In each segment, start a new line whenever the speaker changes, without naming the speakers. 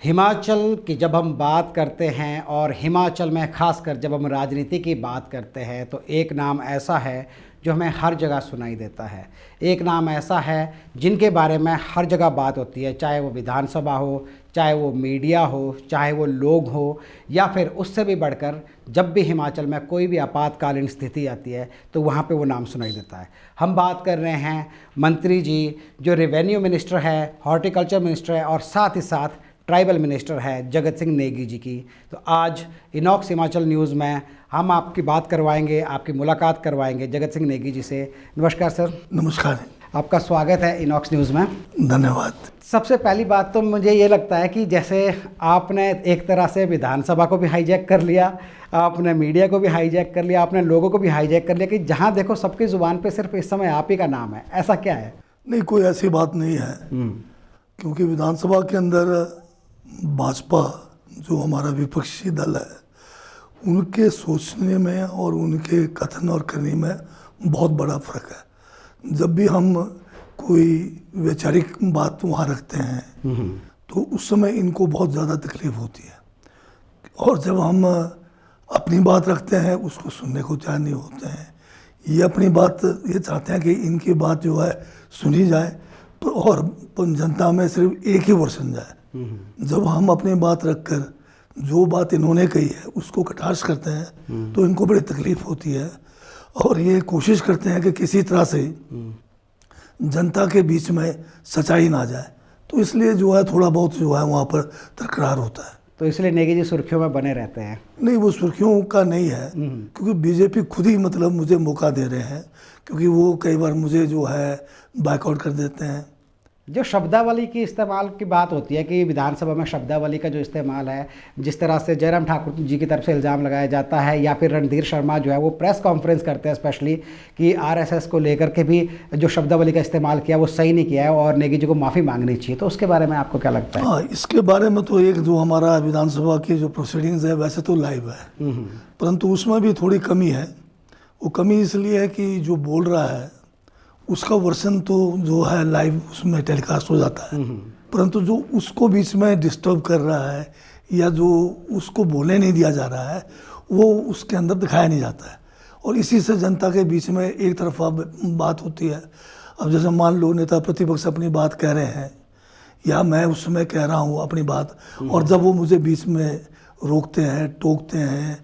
हिमाचल की जब हम बात करते हैं और हिमाचल में ख़ासकर जब हम राजनीति की बात करते हैं तो एक नाम ऐसा है जो हमें हर जगह सुनाई देता है। एक नाम ऐसा है जिनके बारे में हर जगह बात होती है, चाहे वो विधानसभा हो, चाहे वो मीडिया हो, चाहे वो लोग हो, या फिर उससे भी बढ़कर जब भी हिमाचल में कोई भी आपातकालीन स्थिति आती है तो वहाँ पे वो नाम सुनाई देता है। हम बात कर रहे हैं मंत्री जी जो रेवेन्यू मिनिस्टर है, हॉर्टिकल्चर मिनिस्टर है और साथ ही साथ ट्राइबल मिनिस्टर है जगत सिंह नेगी जी की। तो आज इनॉक्स हिमाचल न्यूज़ में हम आपकी बात करवाएंगे, आपकी मुलाकात करवाएंगे जगत सिंह नेगी जी से। नमस्कार सर।
नमस्कार।
आपका स्वागत है इनॉक्स न्यूज़ में।
धन्यवाद।
सबसे पहली बात तो मुझे ये लगता है कि जैसे आपने एक तरह से विधानसभा को भी हाईजैक कर लिया, आपने मीडिया को भी हाईजैक कर लिया, आपने लोगों को भी हाईजैक कर लिया कि जहाँ देखो सबकी ज़ुबान पे सिर्फ इस समय आप ही का नाम है। ऐसा क्या है?
नहीं, कोई ऐसी बात नहीं है, क्योंकि विधानसभा के अंदर भाजपा जो हमारा विपक्षी दल है उनके सोचने में और उनके कथन और करने में बहुत बड़ा फर्क है। जब भी हम कोई वैचारिक बात वहाँ रखते हैं तो उस समय इनको बहुत ज़्यादा तकलीफ होती है, और जब हम अपनी बात रखते हैं उसको सुनने को तैयार नहीं होते हैं। ये अपनी बात ये चाहते हैं कि इनकी बात जो है सुनी जाए और जनता में सिर्फ एक ही वर्षन जाए। जब हम अपनी बात रखकर जो बात इन्होंने कही है उसको कटाक्ष करते हैं तो इनको बड़ी तकलीफ होती है, और ये कोशिश करते हैं कि किसी तरह से जनता के बीच में सच्चाई ना जाए। तो इसलिए जो है थोड़ा बहुत जो है वहाँ पर तकरार होता है।
तो इसलिए नेगी जी सुर्खियों में बने रहते हैं।
नहीं, वो सुर्खियों का नहीं है, क्योंकि बीजेपी खुद ही मतलब मुझे मौका दे रहे हैं, क्योंकि वो कई बार मुझे जो है बाइकआउट कर देते हैं।
जो शब्दावली की इस्तेमाल की बात होती है कि विधानसभा में शब्दावली का जो इस्तेमाल है, जिस तरह से जयराम ठाकुर जी की तरफ से इल्ज़ाम लगाया जाता है, या फिर रणधीर शर्मा जो है वो प्रेस कॉन्फ्रेंस करते हैं स्पेशली कि आरएसएस को लेकर के भी जो शब्दावली का इस्तेमाल किया वो सही नहीं किया है और नेगी जी को माफ़ी मांगनी चाहिए। तो उसके बारे में आपको क्या लगता है?
हाँ, इसके बारे में तो एक जो हमारा विधानसभा की जो प्रोसीडिंग्स है वैसे तो लाइव है, परंतु उसमें भी थोड़ी कमी है। वो कमी इसलिए है कि जो बोल रहा है उसका वर्षन तो जो है लाइव उसमें टेलीकास्ट हो जाता है, परंतु जो उसको बीच में डिस्टर्ब कर रहा है या जो उसको बोलने नहीं दिया जा रहा है वो उसके अंदर दिखाया नहीं जाता है, और इसी से जनता के बीच में एक तरफा बात होती है। अब जैसे मान लो नेता प्रतिपक्ष अपनी बात कह रहे हैं या मैं उसमें कह रहा हूँ अपनी बात, और जब वो मुझे बीच में रोकते हैं, टोकते हैं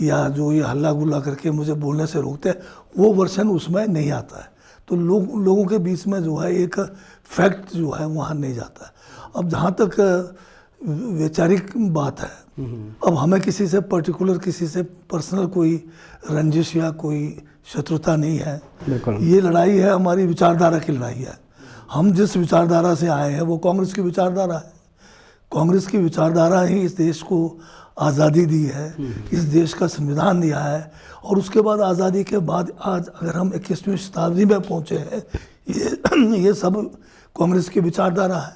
या जो ये हल्ला गुल्ला करके मुझे बोलने से रोकते हैं, वो वर्षन उसमें नहीं आता है। तो लोगों के बीच में जो है एक फैक्ट जो है वहाँ नहीं जाता है। अब जहाँ तक वैचारिक बात है, अब हमें किसी से पर्टिकुलर किसी से पर्सनल कोई रंजिश या कोई शत्रुता नहीं है। ये लड़ाई है हमारी विचारधारा की लड़ाई है। हम जिस विचारधारा से आए हैं वो कांग्रेस की विचारधारा है। कांग्रेस की विचारधारा ही इस देश को आज़ादी दी है, इस देश का संविधान दिया है, और उसके बाद आज़ादी के बाद आज अगर हम 21वीं शताब्दी में पहुँचे हैं, ये सब कांग्रेस की विचारधारा है।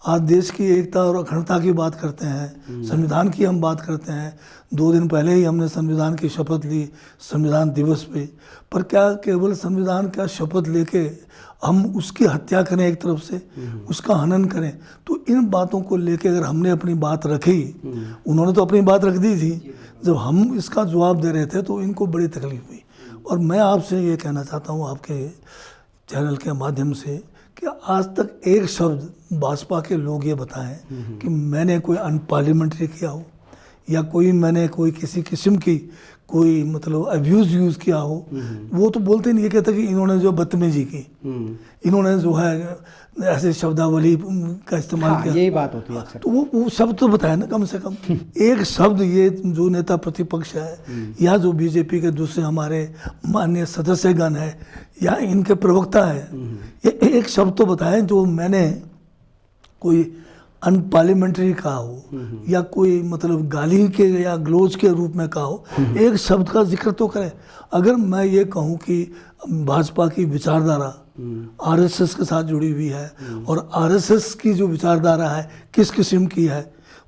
आज देश की एकता और अखंडता की बात करते हैं, संविधान की हम बात करते हैं। 2 दिन पहले ही हमने संविधान की शपथ ली संविधान दिवस पे, पर क्या केवल संविधान का शपथ लेके हम उसकी हत्या करें, एक तरफ से उसका हनन करें? तो इन बातों को लेके अगर हमने अपनी बात रखी, उन्होंने तो अपनी बात रख दी थी, जब हम इसका जवाब दे रहे थे तो इनको बड़ी तकलीफ हुई। और मैं आपसे ये कहना चाहता हूँ आपके चैनल के माध्यम से कि आज तक एक शब्द भाजपा के लोग ये बताएं कि मैंने कोई अनपार्लियामेंट्री किया हो या मैंने कोई किसी किस्म की कोई मतलब अब्यूज़ यूज़ किया हो। वो तो बोलते नहीं, ये कहते कि इन्होंने जो बदतमीजी की, इन्होंने जो है ऐसे शब्दावली का इस्तेमाल किया।
यही बात होती है अक्सर।
तो वो शब्द तो बताए ना, कम से कम एक शब्द ये जो नेता प्रतिपक्ष है या जो बीजेपी के दूसरे हमारे माननीय सदस्यगण है या इनके प्रवक्ता है, ये एक शब्द तो बताएं जो मैंने कोई अनपार्लियामेंट्री कहा हो या कोई मतलब गाली के या ग्लोज के रूप में कहा हो। एक शब्द का जिक्र तो करें। अगर मैं ये कहूँ कि भाजपा की विचारधारा आरएसएस के साथ जुड़ी हुई है और आरएसएस की जो विचारधारा है किस किस्म की है,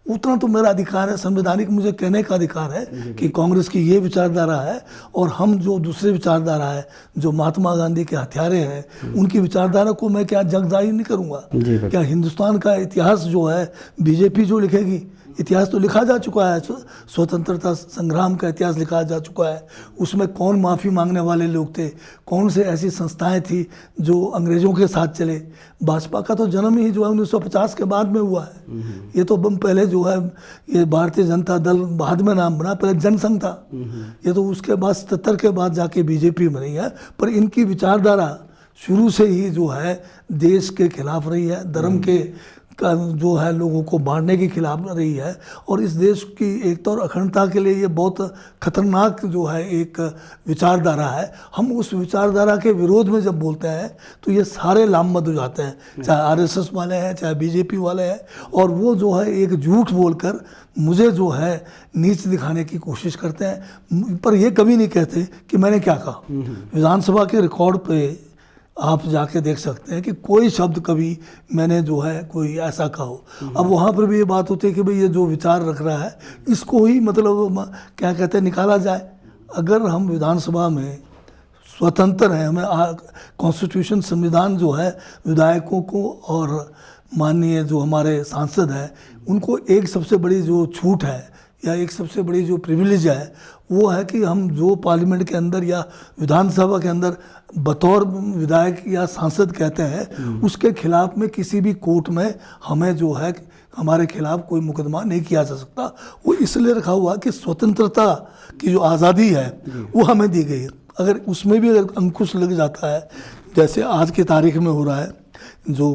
उतना तो मेरा अधिकार है, संवैधानिक मुझे कहने का अधिकार है कि कांग्रेस की ये विचारधारा है और हम जो दूसरे विचारधारा है, जो महात्मा गांधी के हत्यारे हैं, उनकी विचारधारा को मैं क्या जगजाहिर नहीं करूँगा? क्या हिंदुस्तान का इतिहास जो है बीजेपी जो लिखेगी? इतिहास तो लिखा जा चुका है, स्वतंत्रता संग्राम का इतिहास लिखा जा चुका है। उसमें कौन माफ़ी मांगने वाले लोग थे, कौन से ऐसी संस्थाएं थी जो अंग्रेज़ों के साथ चले। भाजपा का तो जन्म ही जो है 1950 के बाद में हुआ है। ये तो पहले जो है ये भारतीय जनता दल बाद में नाम बना, पहले जनसंघ था। ये तो उसके बाद 77 के बाद जाके बीजेपी बनी है। पर इनकी विचारधारा शुरू से ही जो है देश के खिलाफ रही है, धर्म के का जो है लोगों को बांटने के खिलाफ रही है, और इस देश की एकता और अखंडता के लिए ये बहुत खतरनाक जो है एक विचारधारा है। हम उस विचारधारा के विरोध में जब बोलते हैं तो ये सारे लामबंद हो जाते हैं, चाहे आरएसएस वाले हैं, चाहे बीजेपी वाले हैं, और वो जो है एक झूठ बोलकर मुझे जो है नीच दिखाने की कोशिश करते हैं। पर ये कभी नहीं कहते कि मैंने क्या कहा। विधानसभा के रिकॉर्ड पे आप जाके देख सकते हैं कि कोई शब्द कभी मैंने जो है कोई ऐसा कहा हो। अब वहाँ पर भी ये बात होती है कि भाई ये जो विचार रख रहा है इसको ही मतलब क्या कहते हैं निकाला जाए। अगर हम विधानसभा में स्वतंत्र हैं, हमें कॉन्स्टिट्यूशन संविधान जो है विधायकों को और माननीय जो हमारे सांसद हैं उनको एक सबसे बड़ी जो छूट है या एक सबसे बड़ी जो प्रिविलेज है वो है कि हम जो पार्लियामेंट के अंदर या विधानसभा के अंदर बतौर विधायक या सांसद कहते हैं उसके खिलाफ में किसी भी कोर्ट में हमें जो है हमारे खिलाफ कोई मुकदमा नहीं किया जा सकता। वो इसलिए रखा हुआ कि स्वतंत्रता की जो आज़ादी है वो हमें दी गई है। अगर उसमें भी अगर अंकुश लग जाता है, जैसे आज की तारीख में हो रहा है, जो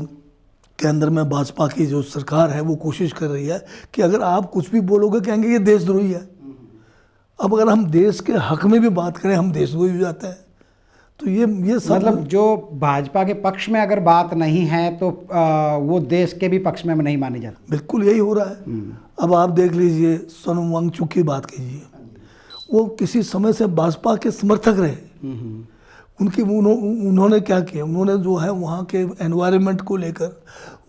केंद्र में भाजपा की जो सरकार है वो कोशिश कर रही है कि अगर आप कुछ भी बोलोगे कहेंगे ये देशद्रोही है। अब अगर हम देश के हक में भी बात करें हम देशद्रोही हो जाते हैं। तो ये सब
मतलब जो भाजपा के पक्ष में अगर बात नहीं है तो वो देश के भी पक्ष में नहीं मानी जाती।
बिल्कुल यही हो रहा है। अब आप देख लीजिए सोनम वांगचुक की बात कीजिए, वो किसी समय से भाजपा के समर्थक रहे। उन्होंने क्या किया, उन्होंने जो है वहाँ के एनवायरनमेंट को लेकर,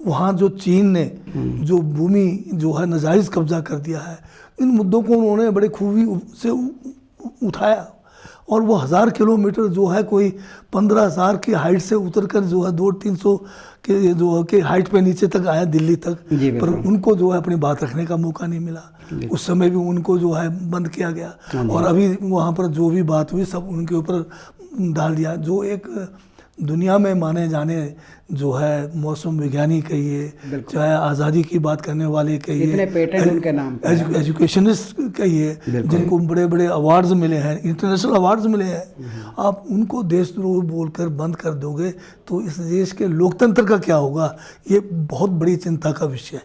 वहाँ जो चीन ने जो भूमि जो है नाजायज़ कब्जा कर दिया है, इन मुद्दों को उन्होंने बड़े खूबी से उठाया। और वो 1000 किलोमीटर जो है कोई 15,000 की हाइट से उतरकर जो है 200-300 के जो के हाइट पे नीचे तक आया दिल्ली तक। पर उनको जो है अपनी बात रखने का मौका नहीं मिला। उस समय भी उनको जो है बंद किया गया और अभी वहाँ पर जो भी बात हुई सब उनके ऊपर डाल दिया। जो एक दुनिया में माने जाने जो है मौसम विज्ञानी कहिए, चाहे आज़ादी की बात करने वाले कहिए,
इतने पेटेंट उनके नाम पे,
एजुकेशनिस्ट कहिए, जिनको बड़े बड़े अवार्ड्स मिले हैं, इंटरनेशनल अवार्ड्स मिले हैं, आप उनको देशद्रोह बोलकर बंद कर दोगे तो इस देश के लोकतंत्र का क्या होगा? ये बहुत बड़ी चिंता का विषय है।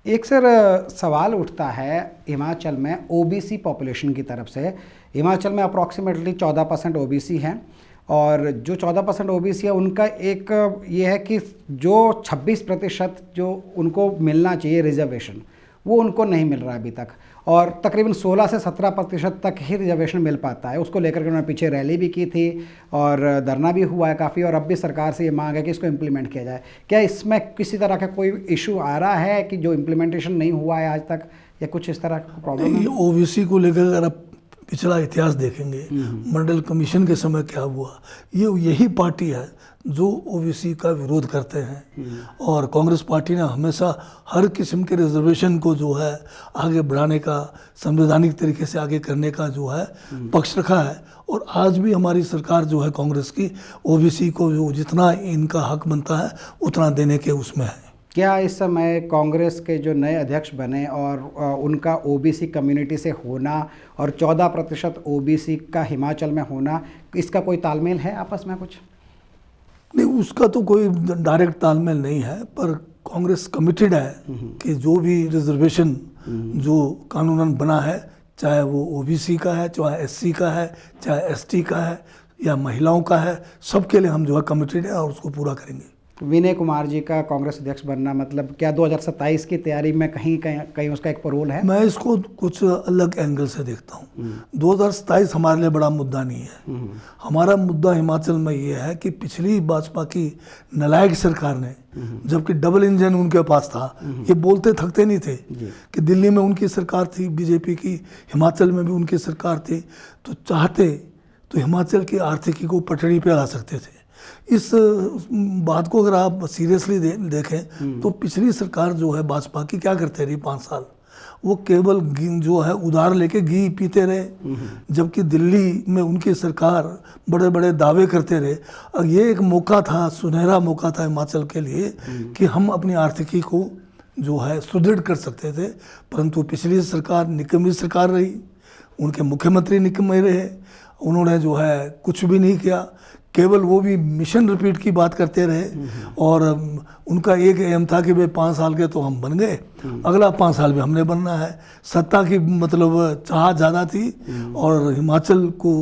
एक सर सवाल उठता है हिमाचल में ओबीसी पॉपुलेशन की तरफ से। हिमाचल में अप्रॉक्सीमेटली 14% ओबीसी हैं और जो 14% ओबीसी है उनका एक ये है कि जो 26% जो उनको मिलना चाहिए रिजर्वेशन वो उनको नहीं मिल रहा अभी तक, और तकरीबन 16 से 17% तक ही रिजर्वेशन मिल पाता है। उसको लेकर के उन्होंने पीछे रैली भी की थी और धरना भी हुआ है काफ़ी, और अब भी सरकार से ये मांग है कि इसको इम्प्लीमेंट किया जाए। क्या इसमें किसी तरह का कोई इशू आ रहा है कि जो इम्प्लीमेंटेशन नहीं हुआ है आज तक, या कुछ इस तरह का प्रॉब्लम है?
ओबीसी को लेकर अगर आप पिछला इतिहास देखेंगे, मंडल कमीशन के समय क्या हुआ, यही पार्टी है जो ओबीसी का विरोध करते हैं। और कांग्रेस पार्टी ने हमेशा हर किस्म के रिजर्वेशन को जो है आगे बढ़ाने का, संवैधानिक तरीके से आगे करने का जो है पक्ष रखा है। और आज भी हमारी सरकार जो है कांग्रेस की ओबीसी को जो जितना इनका हक बनता है उतना देने के उसमें है।
क्या इस समय कांग्रेस के जो नए अध्यक्ष बने और उनका ओबीसी कम्युनिटी से होना और 14% ओबीसी का हिमाचल में होना, इसका कोई तालमेल है आपस में कुछ?
नहीं, उसका तो कोई डायरेक्ट तालमेल नहीं है, पर कांग्रेस कमिटेड है कि जो भी रिजर्वेशन जो कानूनन बना है, चाहे वो ओबीसी का है, चाहे एससी का है, चाहे एसटी का है या महिलाओं का है, सबके लिए हम जो है कमिटेड है और उसको पूरा करेंगे।
विनय कुमार जी का कांग्रेस अध्यक्ष बनना, मतलब क्या 2027 की तैयारी में कहीं कहीं कहीं उसका एक रोल है?
मैं इसको कुछ अलग एंगल से देखता हूँ। 2027 हमारे लिए बड़ा मुद्दा नहीं है। हमारा मुद्दा हिमाचल में ये है कि पिछली भाजपा की नालायक सरकार ने, जबकि डबल इंजन उनके पास था, ये बोलते थकते नहीं थे कि दिल्ली में उनकी सरकार थी बीजेपी की, हिमाचल में भी उनकी सरकार थी, तो चाहते तो हिमाचल की आर्थिकी को पटड़ी पे ला सकते थे। इस बात को अगर आप सीरियसली देखें तो पिछली सरकार जो है भाजपा की क्या करते रही 5 साल, वो केवल जो है उधार लेके घी पीते रहे, जबकि दिल्ली में उनकी सरकार बड़े बड़े दावे करते रहे। और ये एक मौका था, सुनहरा मौका था हिमाचल के लिए कि हम अपनी आर्थिकी को जो है सुदृढ़ कर सकते थे, परंतु पिछली सरकार निकम्मी सरकार रही, उनके मुख्यमंत्री निकम्मे रहे, उन्होंने जो है कुछ भी नहीं किया, केवल वो भी मिशन रिपीट की बात करते रहे। और उनका एक एम था कि भाई 5 साल के तो हम बन गए, अगला 5 साल में हमने बनना है। सत्ता की मतलब चाह ज़्यादा थी और हिमाचल को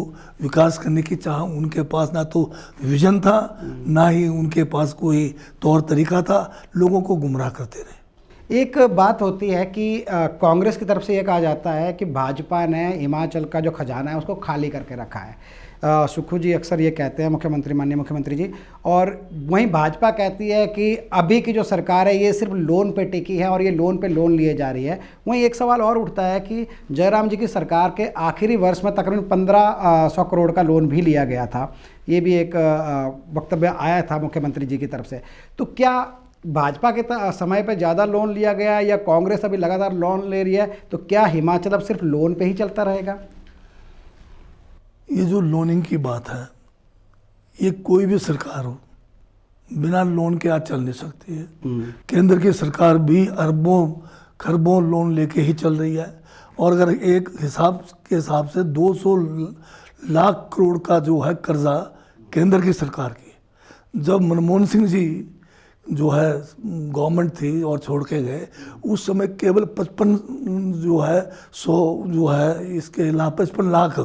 विकास करने की चाह उनके पास ना तो विजन था, ना ही उनके पास कोई तौर तरीका था, लोगों को गुमराह करते रहे।
एक बात होती है कि कांग्रेस की तरफ से ये कहा जाता है कि भाजपा ने हिमाचल का जो खजाना है उसको खाली करके रखा है। सुक्खू जी अक्सर ये कहते हैं, मुख्यमंत्री, माननीय मुख्यमंत्री जी, और वहीं भाजपा कहती है कि अभी की जो सरकार है ये सिर्फ लोन पे टिकी है और ये लोन पे लोन लिए जा रही है। वहीं एक सवाल और उठता है कि जयराम जी की सरकार के आखिरी वर्ष में तकरीबन 1500 करोड़ का लोन भी लिया गया था। ये भी एक वक्तव्य आया था मुख्यमंत्री जी की तरफ से। तो क्या भाजपा के समय पर ज़्यादा लोन लिया गया है या कांग्रेस अभी लगातार लोन ले रही है? तो क्या हिमाचल अब सिर्फ लोन पे ही चलता रहेगा?
ये जो लोनिंग की बात है, ये कोई भी सरकार हो बिना लोन के आज चल नहीं सकती है। केंद्र की सरकार भी अरबों खरबों लोन लेके ही चल रही है। और अगर एक हिसाब के हिसाब से 200 लाख करोड़ का जो है कर्जा केंद्र की सरकार की, जब मनमोहन सिंह जी जो है गवर्नमेंट थी और छोड़ के गए, उस समय केवल 55 जो है 100 जो है इसके 55 लाख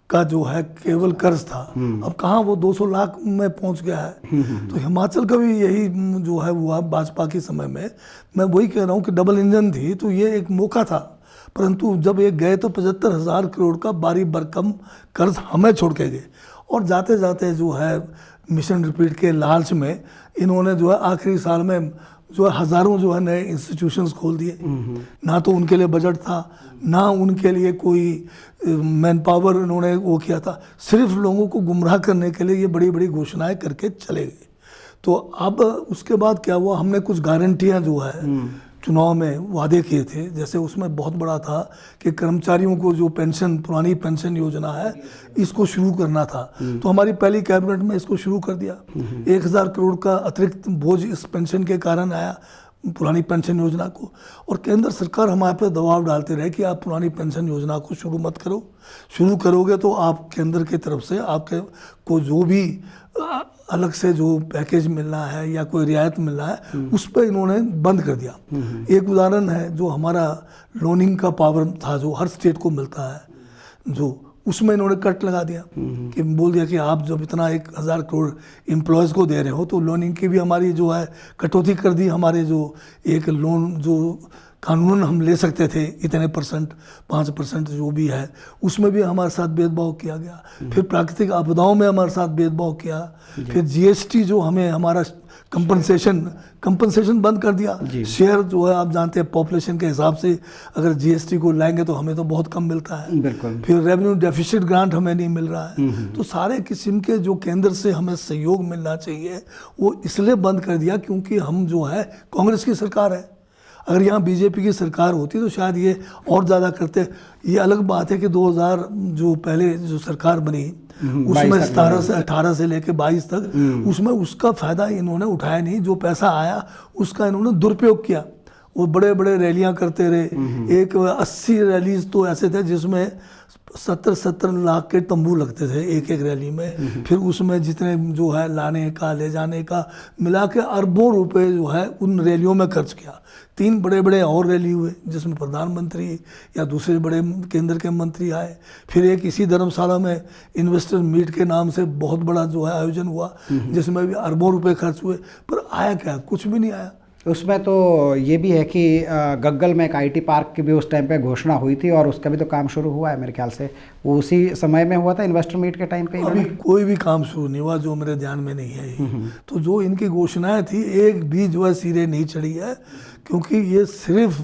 का जो है केवल कर्ज था। अब कहाँ वो 200 लाख में पहुंच गया है। तो हिमाचल का भी यही जो है हुआ भाजपा के समय में। मैं वही कह रहा हूँ कि डबल इंजन थी तो ये एक मौका था, परंतु जब ये गए तो 75,000 करोड़ का बारी बरकम कर्ज हमें छोड़ के गए। और जाते जाते जो है मिशन रिपीट के लालच में इन्होंने जो है आखिरी साल में जो है हज़ारों जो है नए इंस्टीट्यूशंस खोल दिए। ना तो उनके लिए बजट था, ना उनके लिए कोई मैन पावर इन्होंने वो किया था, सिर्फ लोगों को गुमराह करने के लिए ये बड़ी बड़ी घोषणाएं करके चले गए। तो अब उसके बाद क्या हुआ, हमने कुछ गारंटियां जो है चुनाव में वादे किए थे, जैसे उसमें बहुत बड़ा था कि कर्मचारियों को जो पेंशन, पुरानी पेंशन योजना है, इसको शुरू करना था। तो हमारी पहली कैबिनेट में इसको शुरू कर दिया। 1000 करोड़ का अतिरिक्त बोझ इस पेंशन के कारण आया पुरानी पेंशन योजना को। और केंद्र सरकार हमारे पर दबाव डालते रहे कि आप पुरानी पेंशन योजना को शुरू मत करो, शुरू करोगे तो आप केंद्र की तरफ से आपके को जो भी अलग से जो पैकेज मिलना है या कोई रियायत मिलना है उस पर इन्होंने बंद कर दिया। एक उदाहरण है, जो हमारा लोनिंग का पावर था जो हर स्टेट को मिलता है, जो उसमें इन्होंने कट लगा दिया कि बोल दिया कि आप जब इतना 1000 करोड़ एम्प्लॉयज़ को दे रहे हो तो लोनिंग की भी हमारी जो है कटौती कर दी। हमारे जो एक लोन जो कानूनन हम ले सकते थे इतने %, 5% जो भी है, उसमें भी हमारे साथ भेदभाव किया गया। फिर प्राकृतिक आपदाओं में हमारे साथ भेदभाव किया। फिर जीएसटी जो हमें हमारा कंपनसेशन बंद कर दिया। शेयर जो है आप जानते हैं पॉपुलेशन के हिसाब से अगर जीएसटी को लाएंगे तो हमें तो बहुत कम मिलता है। फिर रेवेन्यू डेफिसिट ग्रांट हमें नहीं मिल रहा है। तो सारे किस्म के जो केंद्र से हमें सहयोग मिलना चाहिए वो इसलिए बंद कर दिया क्योंकि हम जो है कांग्रेस की सरकार है। अगर यहाँ बीजेपी की सरकार होती तो शायद ये और ज़्यादा करते। ये अलग बात है कि 2000 जो पहले जो सरकार बनी उसमें 18 से लेकर 22 तक उसमें उसका फ़ायदा इन्होंने उठाया नहीं। जो पैसा आया उसका इन्होंने दुरुपयोग किया। वो बड़े बड़े रैलियां करते रहे। एक 80 रैलीज तो ऐसे थे जिसमें 70 लाख के तंबू लगते थे एक एक रैली में। फिर उसमें जितने जो है लाने का ले जाने का मिला के अरबों रुपए जो है उन रैलियों में खर्च किया। 3 बड़े बड़े और रैली हुए जिसमें प्रधानमंत्री या दूसरे बड़े केंद्र के मंत्री आए। फिर एक इसी धर्मशाला में इन्वेस्टर मीट के नाम से बहुत बड़ा जो है आयोजन हुआ जिसमें भी अरबों रुपए खर्च हुए, पर आया क्या? कुछ भी नहीं आया।
उसमें तो ये भी है कि गग्गल में एक आईटी पार्क की भी उस टाइम पे घोषणा हुई थी और उसका भी तो काम शुरू हुआ है मेरे ख्याल से। वो उसी समय में हुआ था इन्वेस्टर मीट के टाइम पे।
अभी कोई भी काम शुरू नहीं हुआ जो मेरे ध्यान में नहीं है। तो जो इनकी घोषणाएं थी एक भी जो है सिरे नहीं चढ़ी है, क्योंकि ये सिर्फ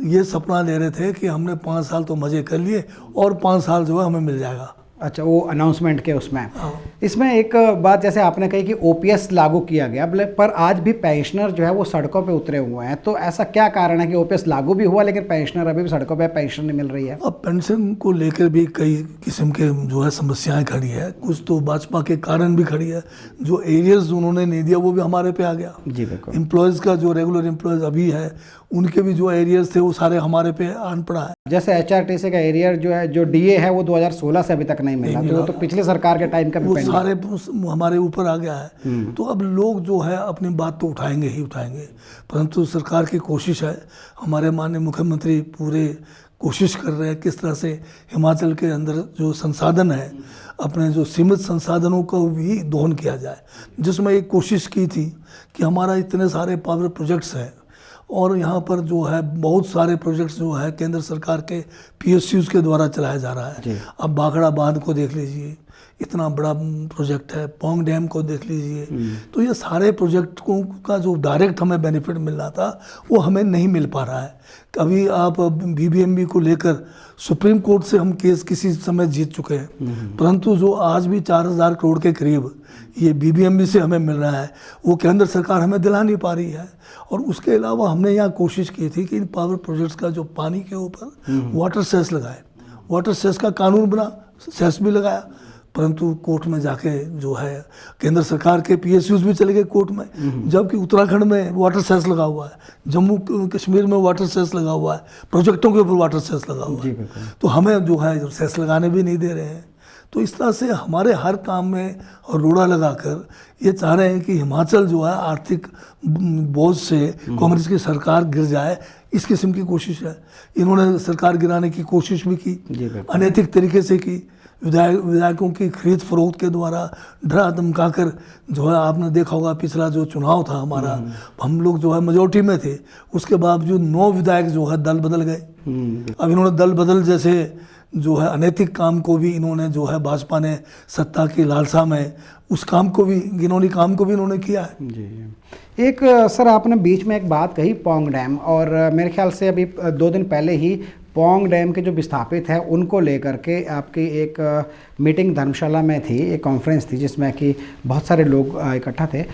ये सपना ले रहे थे कि हमने 5 साल तो मज़े कर लिए और 5 साल जो है हमें मिल जाएगा।
अच्छा, वो अनाउंसमेंट के उसमें। इसमें एक बात जैसे आपने कही कि ओपीएस लागू किया गया, पर आज भी पेंशनर जो है वो सड़कों पे उतरे हुए हैं, तो ऐसा क्या कारण है कि ओपीएस लागू भी हुआ लेकिन पेंशनर अभी भी सड़कों पे पेंशन नहीं मिल रही है?
अब पेंशन को लेकर भी कई किस्म के जो है समस्याएं खड़ी है। कुछ तो भाजपा के कारण भी खड़ी है। जो एरियर्स उन्होंने नहीं दिया वो भी हमारे पे आ गया।
जी बिल्कुल।
एम्प्लॉयज़ का जो रेगुलर एम्प्लॉयज़ अभी है उनके भी जो एरियर्स थे वो सारे हमारे पे आन पड़ा है।
जैसे एचआरटीसी का एरियर जो है, जो डीए है वो 2016 से अभी तक नहीं मिला, तो वो तो पिछले सरकार के टाइम का भी
वो
पेंडिंग।
सारे हमारे ऊपर आ गया है। तो अब लोग जो है अपनी बात तो उठाएंगे ही उठाएंगे, परंतु सरकार की कोशिश है, हमारे माननीय मुख्यमंत्री पूरे कोशिश कर रहे हैं किस तरह से हिमाचल के अंदर जो संसाधन है अपने जो सीमित संसाधनों को भी दोहन किया जाए। जिसमें एक कोशिश की थी कि हमारा इतने सारे पावर प्रोजेक्ट्स हैं और यहाँ पर जो है बहुत सारे प्रोजेक्ट्स जो है केंद्र सरकार के पीएसयूज़ के द्वारा चलाया जा रहा है। अब भाखड़ा बांध को देख लीजिए, इतना बड़ा प्रोजेक्ट है। पोंग डैम को देख लीजिए। तो ये सारे प्रोजेक्टों का जो डायरेक्ट हमें बेनिफिट मिल रहा था वो हमें नहीं मिल पा रहा है। कभी आप बीबीएमबी को लेकर सुप्रीम कोर्ट से हम केस किसी समय जीत चुके हैं, परंतु जो आज भी 4000 करोड़ के करीब ये बीबीएमबी से हमें मिल रहा है वो केंद्र सरकार हमें दिला नहीं पा रही है। और उसके अलावा हमने यहाँ कोशिश की थी कि इन पावर प्रोजेक्ट्स का जो पानी के ऊपर वाटर सेस लगाए, वाटर सेस का कानून बना, सेस भी लगाया, परंतु कोर्ट में जाके जो है केंद्र सरकार के पीएसयूज़ भी चले गए कोर्ट में। जबकि उत्तराखंड में वाटर सेस लगा हुआ है, जम्मू कश्मीर में वाटर सेस लगा हुआ है, प्रोजेक्टों के ऊपर वाटर सेस लगा हुआ है, तो हमें जो है सेस लगाने भी नहीं दे रहे हैं। तो इस तरह से हमारे हर काम में रोड़ा लगाकर ये चाह रहे हैं कि हिमाचल जो है आर्थिक बोझ से कांग्रेस की सरकार गिर जाए, इस किस्म की कोशिश है। इन्होंने सरकार गिराने की कोशिश भी की, अनैतिक तरीके से की, विधायकों की खरीद फरोख्त के द्वारा डरा धमका कर जो है आपने देखा होगा पिछला जो चुनाव था हमारा, हम लोग जो है मेजोरिटी में थे, उसके बावजूद 9 विधायक जो है दल बदल गए। अब इन्होंने दल बदल जैसे जो है अनैतिक काम को भी इन्होंने जो है भाजपा ने सत्ता की लालसा में उस काम को भी घिनौनी काम को भी इन्होंने किया है।
जी। एक सर आपने बीच में एक बात कही पोंग डैम, और मेरे ख्याल से अभी 2 दिन पहले ही पोंग डैम के जो विस्थापित हैं उनको लेकर के आपकी एक मीटिंग धर्मशाला में थी, एक कॉन्फ्रेंस थी जिसमें कि बहुत सारे लोग इकट्ठा थे।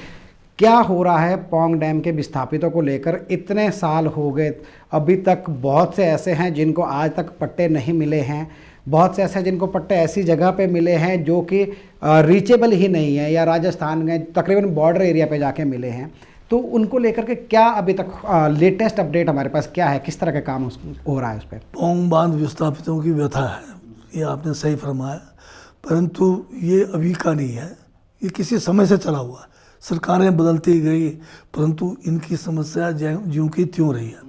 क्या हो रहा है पोंग डैम के विस्थापितों को लेकर? इतने साल हो गए, अभी तक बहुत से ऐसे हैं जिनको आज तक पट्टे नहीं मिले हैं, बहुत से ऐसे हैं जिनको पट्टे ऐसी जगह पे मिले हैं जो कि रीचेबल ही नहीं है, या राजस्थान में तकरीबन बॉर्डर एरिया पे जाके मिले हैं। तो उनको लेकर के क्या अभी तक लेटेस्ट अपडेट हमारे पास क्या है, किस तरह का काम हो रहा है उस पर?
पोंग बांध विस्थापितों की व्यथा है, ये आपने सही फरमाया, परंतु ये अभी का नहीं है, ये किसी समय से चला हुआ है। सरकारें बदलती गई परंतु इनकी समस्या ज्यों की त्यों रही है।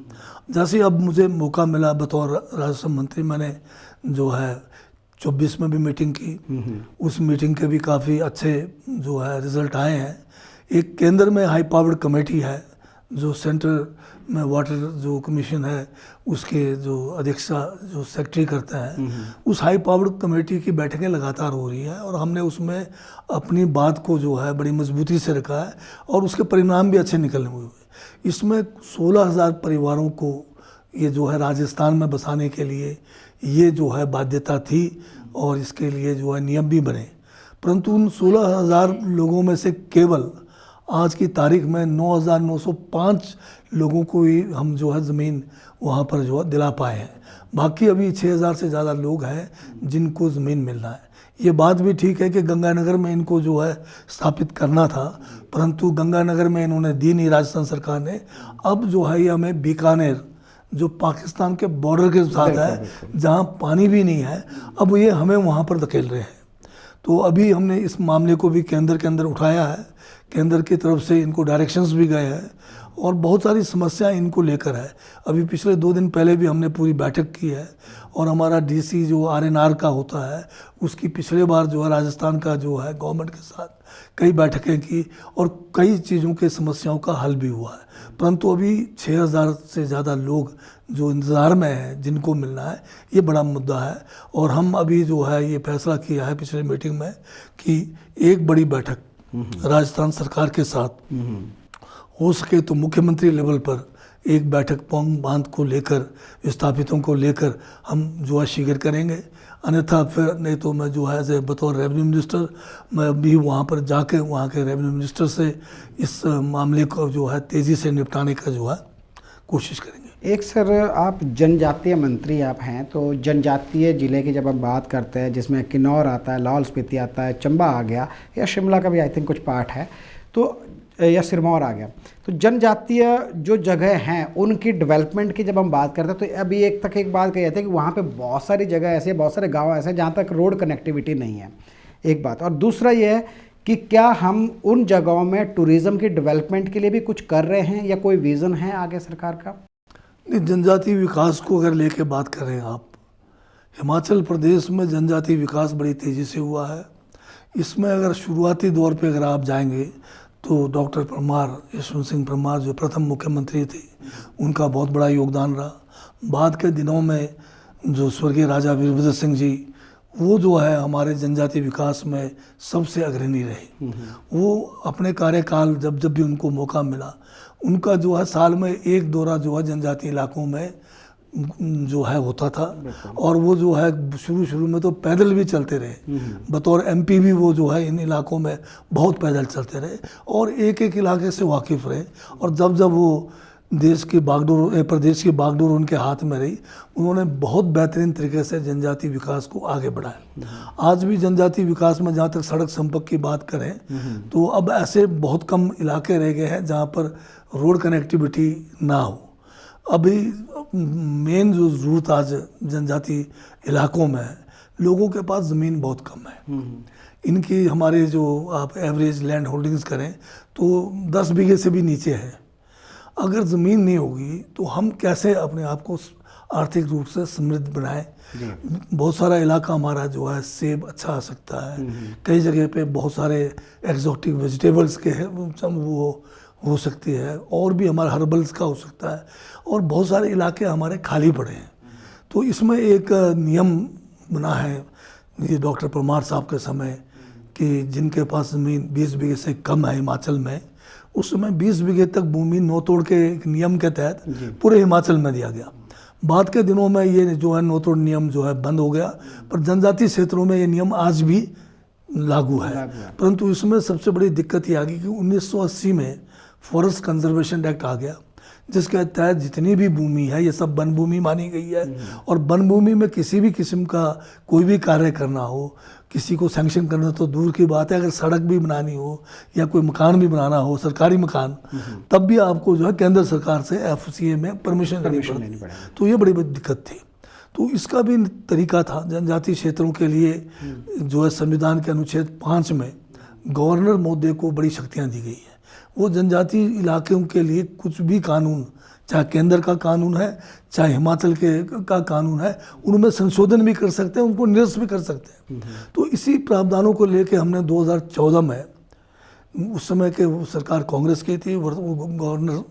जैसे अब मुझे मौका मिला बतौर राजस्व मंत्री, मैंने जो है 24 में भी मीटिंग की, उस मीटिंग के भी काफ़ी अच्छे जो है रिजल्ट आए हैं। एक केंद्र में हाई पावर्ड कमेटी है जो सेंटर में वाटर जो कमीशन है उसके जो अध्यक्षा जो सेक्रेटरी करते हैं, उस हाई पावर्ड कमेटी की बैठकें लगातार हो रही है और हमने उसमें अपनी बात को जो है बड़ी मजबूती से रखा है और उसके परिणाम भी अच्छे निकलने हुए। इसमें 16,000 परिवारों को ये जो है राजस्थान में बसाने के लिए ये जो है बाध्यता थी और इसके लिए जो है नियम भी बने, परंतु उन 16,000 लोगों में से केवल आज की तारीख में 9,905 लोगों को ही हम जो है ज़मीन वहाँ पर जो है दिला पाए हैं। बाकी अभी 6,000 से ज़्यादा लोग हैं जिनको ज़मीन मिलना है। ये बात भी ठीक है कि गंगानगर में इनको जो है स्थापित करना था, परंतु गंगानगर में इन्होंने दी नहीं राजस्थान सरकार ने। अब जो है ये हमें बीकानेर जो पाकिस्तान के बॉर्डर के साथ है, जहाँ पानी भी नहीं है, अब ये हमें वहाँ पर धकेल रहे हैं। तो अभी हमने इस मामले को भी केंद्र के अंदर उठाया है, केंद्र की तरफ से इनको डायरेक्शंस भी गए हैं और बहुत सारी समस्याएं इनको लेकर है। अभी पिछले 2 दिन पहले भी हमने पूरी बैठक की है और हमारा डीसी जो RNR का होता है उसकी पिछले बार जो है राजस्थान का जो है गवर्नमेंट के साथ कई बैठकें की और कई चीज़ों के समस्याओं का हल भी हुआ है। परंतु अभी 6,000 से ज़्यादा लोग जो इंतज़ार में हैं जिनको मिलना है, ये बड़ा मुद्दा है। और हम अभी जो है ये फैसला किया है पिछले मीटिंग में कि एक बड़ी बैठक राजस्थान सरकार के साथ हो सके तो मुख्यमंत्री लेवल पर एक बैठक पौंग बांध को लेकर, विस्थापितों को लेकर हम जो है शीघ्र करेंगे। अन्यथा फिर नहीं तो मैं जो है बतौर रेवेन्यू मिनिस्टर मैं भी वहाँ पर जाके वहाँ के रेवेन्यू मिनिस्टर से इस मामले को जो है तेज़ी से निपटाने का जो है कोशिश करेंगे।
एक सर, आप जनजातीय मंत्री आप हैं, तो जनजातीय ज़िले की जब हम बात करते हैं जिसमें किन्नौर आता है, लाहौल स्पीति आता है, चंबा आ गया, या शिमला का भी आई थिंक कुछ पार्ट है, तो या सिरमौर आ गया, तो जनजातीय जो जगह हैं उनकी डेवलपमेंट की जब हम बात करते हैं तो अभी एक बात कही जाती है कि वहाँ पे बहुत सारी जगह ऐसे, बहुत सारे गांव ऐसे हैं जहाँ तक रोड कनेक्टिविटी नहीं है, एक बात। और दूसरा ये है कि क्या हम उन जगहों में टूरिज़्म की डेवलपमेंट के लिए भी कुछ कर रहे हैं या कोई विज़न है आगे सरकार का?
नहीं, जनजातीय विकास को अगर लेके बात करें आप, हिमाचल प्रदेश में जनजातीय विकास बड़ी तेज़ी से हुआ है। इसमें अगर शुरुआती दौर पे अगर आप जाएंगे तो डॉक्टर परमार, यशवंत सिंह परमार जो प्रथम मुख्यमंत्री थे, उनका बहुत बड़ा योगदान रहा। बाद के दिनों में जो स्वर्गीय राजा वीरभद्र सिंह जी, वो जो है हमारे जनजातीय विकास में सबसे अग्रणी रहे। वो अपने कार्यकाल जब जब भी उनको मौका मिला, उनका जो है साल में एक दौरा जो है जनजातीय इलाकों में जो है होता था। और वो जो है शुरू में तो पैदल भी चलते रहे, बतौर MP भी वो जो है इन इलाकों में बहुत पैदल चलते रहे और एक एक इलाके से वाकिफ़ रहे। और जब जब वो प्रदेश की बागडोर उनके हाथ में रही, उन्होंने बहुत बेहतरीन तरीके से जनजातीय विकास को आगे बढ़ाया। आज भी जनजातीय विकास में जहाँ तक सड़क संपर्क की बात करें तो अब ऐसे बहुत कम इलाके रह गए हैं जहाँ पर रोड कनेक्टिविटी ना हो। अभी मेन जो ज़रूरत आज जनजातीय इलाकों में है, लोगों के पास ज़मीन बहुत कम है। इनकी हमारे जो आप एवरेज लैंड होल्डिंग्स करें तो 10 बीघे से भी नीचे है। अगर ज़मीन नहीं होगी तो हम कैसे अपने आप को आर्थिक रूप से समृद्ध बनाएं। बहुत सारा इलाका हमारा जो है सेब अच्छा आ सकता है, कई जगह पे बहुत सारे एक्जोटिक वेजिटेबल्स के वो हो सकती है, और भी हमारा हर्बल्स का हो सकता है, और बहुत सारे इलाके हमारे खाली पड़े हैं। तो इसमें एक नियम बना है ये डॉक्टर परमार साहब के समय कि जिनके पास ज़मीन 20 बीघे से कम है हिमाचल में, उस समय 20 बीघे तक भूमि नो तोड़ के एक नियम के तहत पूरे हिमाचल में दिया गया। बाद के दिनों में ये जो है नो तोड़ नियम जो है बंद हो गया, पर जनजातीय क्षेत्रों में ये नियम आज भी लागू है। परंतु इसमें सबसे बड़ी दिक्कत ये आ गई कि 1980 में फॉरेस्ट कंजर्वेशन एक्ट आ गया, जिसके तहत जितनी भी भूमि है ये सब वन भूमि मानी गई है। और वन भूमि में किसी भी किस्म का कोई भी कार्य करना हो, किसी को सैंक्शन करना तो दूर की बात है, अगर सड़क भी बनानी हो या कोई मकान भी बनाना हो, सरकारी मकान, तब भी आपको जो है केंद्र सरकार से FCA में परमिशन लेनी पड़ती। तो ये बड़ी दिक्कत थी। तो इसका भी तरीका था जनजातीय क्षेत्रों के लिए जो है संविधान के अनुच्छेद 5 में गवर्नर महोदय को बड़ी शक्तियाँ दी गई है। वो जनजातीय इलाकों के लिए कुछ भी कानून, चाहे केंद्र का कानून है चाहे हिमाचल का कानून है, उनमें संशोधन भी कर सकते हैं, उनको निरस्त भी कर सकते हैं। तो इसी प्रावधानों को लेके हमने 2014 में, उस समय के वो सरकार कांग्रेस की थी, गवर्नर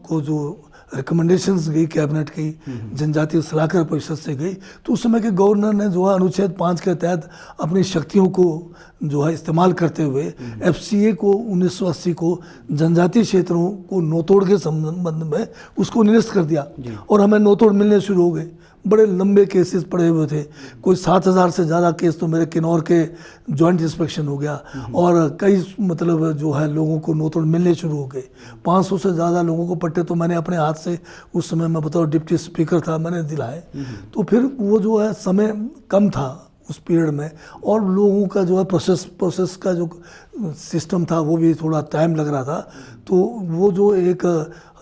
को जो रिकमेंडेशंस गई कैबिनेट की, जनजातीय सलाहकार परिषद से गई, तो उस समय के गवर्नर ने जो है अनुच्छेद 5 के तहत अपनी शक्तियों को जो है इस्तेमाल करते हुए FCA को 1980 को जनजातीय क्षेत्रों को नोतोड़ के संबंध में उसको निरस्त कर दिया और हमें नोतोड़ मिलने शुरू हो गए। बड़े लंबे केसेस पड़े हुए थे। कोई 7,000 से ज़्यादा केस तो मेरे किन्नौर के जॉइंट इंस्पेक्शन हो गया, और कई मतलब जो है लोगों को नोतोड़ मिलने शुरू हो गए। 500 से ज़्यादा लोगों को पट्टे तो मैंने अपने हाथ से, उस समय मैं बतौर डिप्टी स्पीकर था, मैंने दिलाए। तो फिर वो जो है समय कम था उस पीरियड में, और लोगों का जो है प्रोसेस का जो सिस्टम था वो भी थोड़ा टाइम लग रहा था। तो वो जो एक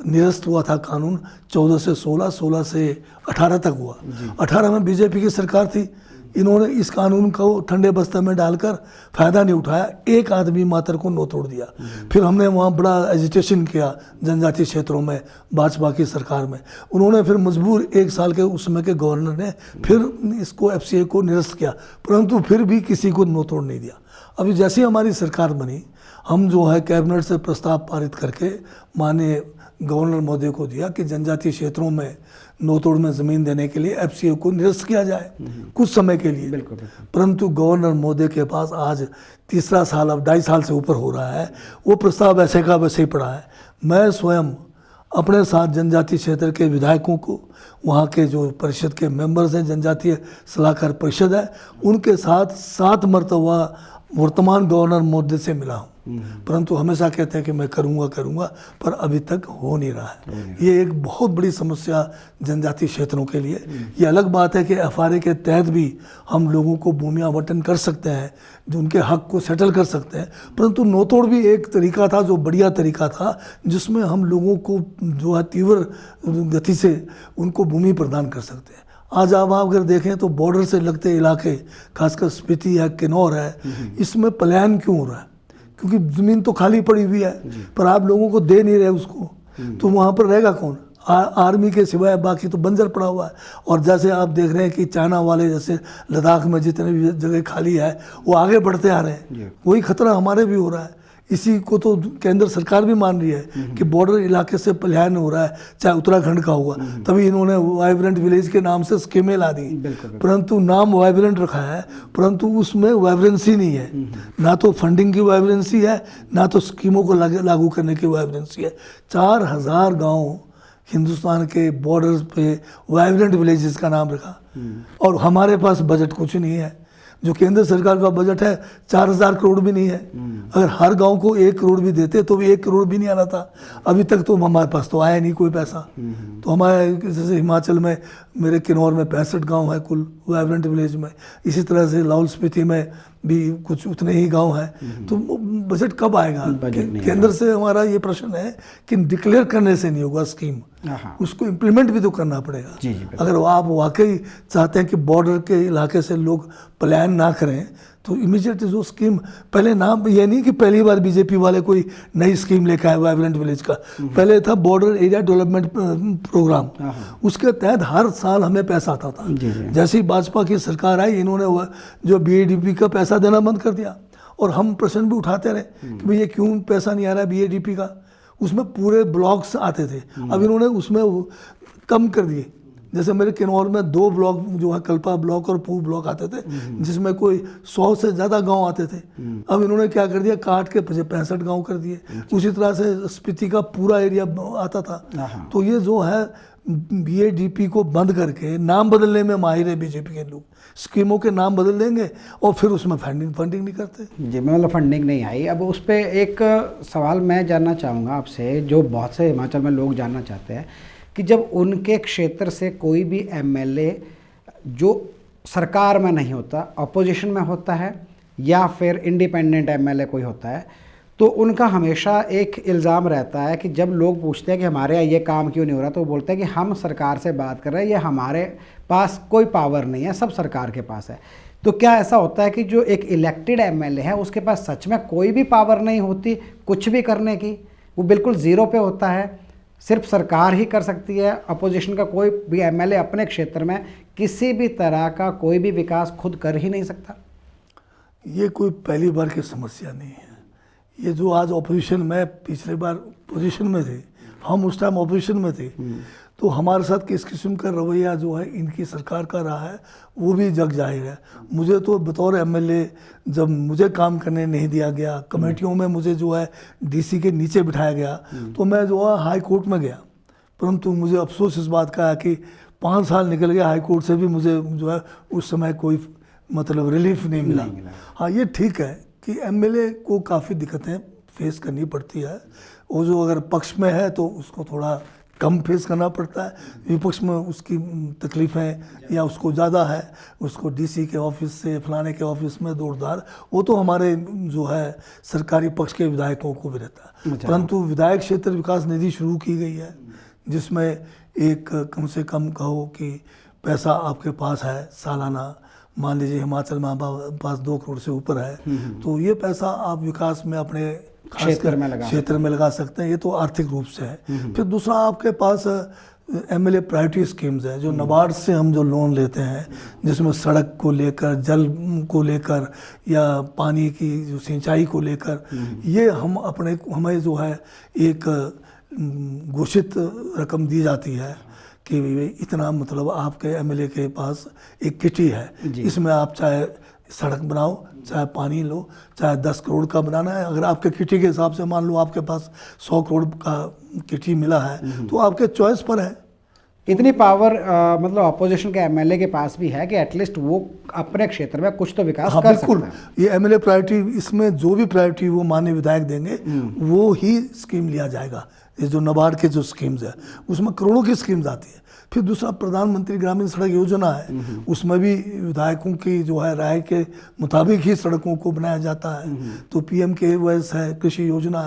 निरस्त हुआ था कानून 14 से 16, 16 से 18 तक हुआ। 18 में बीजेपी की सरकार थी, इन्होंने इस कानून को ठंडे बस्ते में डालकर फ़ायदा नहीं उठाया, एक आदमी मात्र को नो तोड़ दिया। फिर हमने वहाँ बड़ा एजिटेशन किया जनजातीय क्षेत्रों में, भाजपा की सरकार में। उन्होंने फिर मजबूर 1 साल के उस समय के गवर्नर ने फिर इसको FCA को निरस्त किया, परंतु फिर भी किसी को नो तोड़ नहीं दिया। अभी जैसे हमारी सरकार बनी, हम जो है कैबिनेट से प्रस्ताव पारित करके माननीय गवर्नर महोदय को दिया कि जनजातीय क्षेत्रों में नोतोड़ में ज़मीन देने के लिए FCA को निरस्त किया जाए कुछ समय के लिए।
बिल्कुल।
परंतु गवर्नर महोदय के पास आज तीसरा साल, अब 2.5 साल से ऊपर हो रहा है, वो प्रस्ताव ऐसे का वैसे ही पड़ा है। मैं स्वयं अपने साथ जनजातीय क्षेत्र के विधायकों को, वहाँ के जो परिषद के मेंबर्स हैं, जनजातीय सलाहकार परिषद है, उनके साथ 7 मरतबा वर्तमान गवर्नर महोदय से मिला हूँ, परंतु हमेशा कहते हैं कि मैं करूँगा, पर अभी तक हो नहीं रहा है। ये एक बहुत बड़ी समस्या जनजातीय क्षेत्रों के लिए। ये अलग बात है कि FRA के तहत भी हम लोगों को भूमि आवंटन कर सकते हैं, जो उनके हक को सेटल कर सकते हैं, परंतु नोतोड़ भी एक तरीका था जो बढ़िया तरीका था, जिसमें हम लोगों को जो है तीव्र गति से उनको भूमि प्रदान कर सकते हैं। आज आप अगर देखें तो बॉर्डर से लगते इलाके, खासकर स्पीति है, किन्नौर है, इसमें पलायन क्यों हो रहा है? क्योंकि ज़मीन तो खाली पड़ी हुई है, पर आप लोगों को दे नहीं रहे उसको, तो वहाँ पर रहेगा कौन? आर्मी के सिवाय बाकी तो बंजर पड़ा हुआ है। और जैसे आप देख रहे हैं कि चाइना वाले, जैसे लद्दाख में जितने भी जगह खाली है वो आगे बढ़ते आ रहे हैं, वही खतरा हमारे भी हो रहा है। इसी को तो केंद्र सरकार भी मान रही है कि बॉर्डर इलाके से पलायन हो रहा है, चाहे उत्तराखंड का हुआ, तभी इन्होंने वाइब्रेंट विलेज के नाम से स्कीमें ला दी। परंतु नाम वाइब्रेंट रखा है, परंतु उसमें वाइब्रेंसी नहीं है, ना तो फंडिंग की वाइब्रेंसी है, ना तो स्कीमों को लागू करने की वाइब्रेंसी है। 4000 गाँव हिंदुस्तान के बॉर्डर पे वाइब्रेंट विलेजेस का नाम रखा, और हमारे पास बजट कुछ नहीं है। जो केंद्र सरकार का बजट है 4000 करोड़ भी नहीं है। अगर हर गांव को 1 करोड़ भी देते तो भी 1 करोड़ भी नहीं आना था। अभी तक तो हमारे पास तो आया नहीं कोई पैसा। तो हमारे जैसे हिमाचल में मेरे किन्नौर में 65 गांव है कुल वाइब्रेंट विलेज में, इसी तरह से लाहौल स्पीति में भी कुछ उतने ही गांव हैं। तो बजट कब आएगा? केंद्र से हमारा ये प्रश्न है कि डिक्लेयर करने से नहीं होगा स्कीम, उसको इम्प्लीमेंट भी तो करना पड़ेगा। अगर आप वाकई चाहते हैं कि बॉर्डर के इलाके से लोग पलायन ना करें, तो इमीडिएट जो स्कीम, पहले नाम ये नहीं कि पहली बार बीजेपी वाले कोई नई स्कीम लेकर आए वाइब्रेंट विलेज का, पहले था बॉर्डर एरिया डेवलपमेंट प्रोग्राम, उसके तहत हर साल हमें पैसा आता था। जैसे ही भाजपा की सरकार आई, इन्होंने जो BADP का पैसा देना बंद कर दिया, और हम प्रश्न भी उठाते रहे कि भाई ये क्यों पैसा नहीं आ रहा है BADP का। उसमें पूरे ब्लॉक्स आते थे, अब इन्होंने उसमें कम कर दिए। जैसे मेरे किन्नौर में 2 ब्लॉक जो है, कल्पा ब्लॉक और पूह ब्लॉक आते थे, जिसमें कोई 100 से ज़्यादा गांव आते थे। अब इन्होंने क्या कर दिया, काट के 65 गांव कर दिए। उसी तरह से स्पीति का पूरा एरिया आता था। तो ये जो है BADP को बंद करके नाम बदलने में माहिर है बीजेपी के लोग। स्कीमों के नाम बदल देंगे और फिर उसमें फंडिंग नहीं करते।
जी, मतलब फंडिंग नहीं आई। अब उस पर एक सवाल मैं जानना चाहूँगा आपसे, जो बहुत से हिमाचल में लोग जानना चाहते हैं, कि जब उनके क्षेत्र से कोई भी MLA जो सरकार में नहीं होता, अपोजिशन में होता है, या फिर इंडिपेंडेंट MLA कोई होता है, तो उनका हमेशा एक इल्ज़ाम रहता है कि जब लोग पूछते हैं कि हमारे यहाँ ये काम क्यों नहीं हो रहा, तो वो बोलते हैं कि हम सरकार से बात कर रहे हैं, ये हमारे पास कोई पावर नहीं है, सब सरकार के पास है। तो क्या ऐसा होता है कि जो एक इलेक्टेड MLA है उसके पास सच में कोई भी पावर नहीं होती कुछ भी करने की, वो बिल्कुल ज़ीरो पे होता है, सिर्फ सरकार ही कर सकती है, अपोजिशन का कोई भी MLA अपने क्षेत्र में किसी भी तरह का कोई भी विकास खुद कर ही नहीं सकता?
ये कोई पहली बार की समस्या नहीं है। ये जो आज ऑपोजिशन में, पिछले बार पोजीशन में थे, हम उस टाइम ऑपोजिशन में थे, तो हमारे साथ किस किस्म का रवैया जो है इनकी सरकार का रहा है वो भी जग जाहिर है। मुझे तो बतौर MLA जब मुझे काम करने नहीं दिया गया, कमेटियों में मुझे जो है DC के नीचे बिठाया गया, तो मैं जो है हाई कोर्ट में गया, परंतु मुझे अफसोस इस बात का है कि 5 साल निकल गए, हाई कोर्ट से भी मुझे जो है उस समय कोई मतलब रिलीफ नहीं मिला। हाँ, ये ठीक है कि एमएलए को काफ़ी दिक्कतें फेस करनी पड़ती है। वो जो अगर पक्ष में है तो उसको थोड़ा कम फेस करना पड़ता है, विपक्ष में उसकी तकलीफ़ें या उसको ज़्यादा है, उसको डीसी के ऑफिस से फलाने के ऑफिस में दौड़दार, वो तो हमारे जो है सरकारी पक्ष के विधायकों को भी रहता है। परंतु विधायक क्षेत्र विकास निधि शुरू की गई है, जिसमें एक कम से कम कहो कि पैसा आपके पास है सालाना, मान लीजिए हिमाचल में हमारे पास 2 करोड़ से ऊपर है, तो ये पैसा आप विकास में अपने क्षेत्र में लगा सकते हैं। ये तो आर्थिक रूप से है। फिर दूसरा आपके पास एमएलए प्रायोरिटी स्कीम्स है, जो नाबार्ड से हम जो लोन लेते हैं, जिसमें सड़क को लेकर, जल को लेकर या पानी की जो सिंचाई को लेकर, ये हमें जो है एक घोषित रकम दी जाती है कि इतना मतलब आपके एमएलए के पास एक किटी है, इसमें आप चाहे सड़क बनाओ, चाहे पानी लो, चाहे 10 करोड़ का बनाना है। अगर आपके किटी के हिसाब से मान लो आपके पास 100 करोड़ का किटी मिला है तो आपके चॉइस पर है।
इतनी पावर मतलब अपोजिशन के एमएलए के पास भी है कि एटलीस्ट वो अपने क्षेत्र में कुछ तो विकास कर सकता है।
बिल्कुल, ये एमएलए प्रायोरिटी, इसमें जो भी प्रायोरिटी वो माननीय विधायक देंगे वो ही स्कीम लिया जाएगा। ये जो नाबार्ड के जो स्कीम्स है उसमें करोड़ों की स्कीम्स आती है। फिर दूसरा प्रधानमंत्री ग्रामीण सड़क योजना है, उसमें भी विधायकों की जो है राय के मुताबिक ही सड़कों को बनाया जाता है। तो PMKVS है, कृषि योजना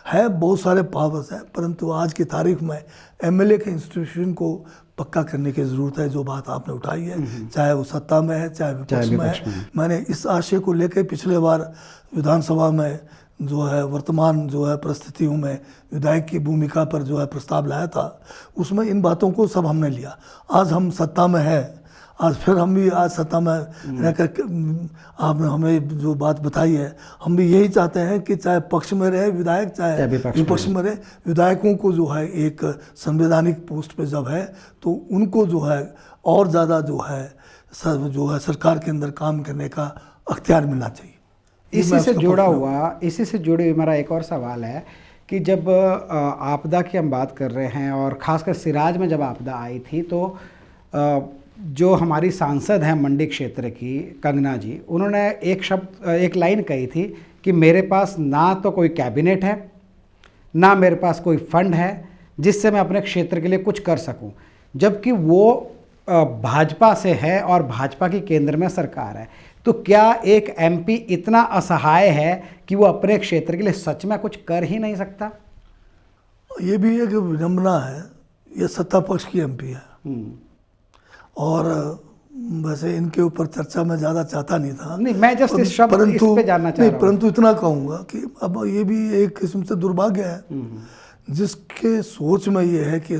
है बहुत सारे पावर्स हैं। परंतु आज की तारीख में एमएलए के इंस्टीट्यूशन को पक्का करने की ज़रूरत है। जो बात आपने उठाई है, चाहे वो सत्ता में है चाहे विपक्ष में है, मैंने इस आशय को लेकर पिछले बार विधानसभा में जो है वर्तमान जो है परिस्थितियों में विधायक की भूमिका पर जो है प्रस्ताव लाया था, उसमें इन बातों को सब हमने लिया। आज हम सत्ता में है, आज फिर हम भी आज सत्ता में रहकर आपने हमें जो बात बताई है, हम भी यही चाहते हैं कि चाहे पक्ष में रहे विधायक, चाहे विपक्ष में रहे, विधायकों को जो है एक संवैधानिक पोस्ट पे जब है तो उनको जो है और ज़्यादा जो है सरकार के अंदर काम करने का अख्तियार मिलना चाहिए।
इसी से जुड़े हुए मेरा एक और सवाल है कि जब आपदा की हम बात कर रहे हैं और ख़ासकर सिराज में जब आपदा आई थी तो जो हमारी सांसद हैं मंडी क्षेत्र की कंगना जी, उन्होंने एक लाइन कही थी कि मेरे पास ना तो कोई कैबिनेट है, ना मेरे पास कोई फंड है जिससे मैं अपने क्षेत्र के लिए कुछ कर सकूं, जबकि वो भाजपा से है और भाजपा की केंद्र में सरकार है। तो क्या एक MP इतना असहाय है कि वो अपने क्षेत्र के लिए सच में कुछ कर ही नहीं सकता?
ये भी एक विडंबना है। ये सत्ता पक्ष की MP है और वैसे इनके ऊपर चर्चा मैं ज़्यादा चाहता नहीं था।
नहीं, मैं जस्ट इस शब्द इस पे जानना चाह रहा हूं।
परंतु इतना कहूँगा कि अब ये भी एक किस्म से दुर्भाग्य है, जिसके सोच में ये है कि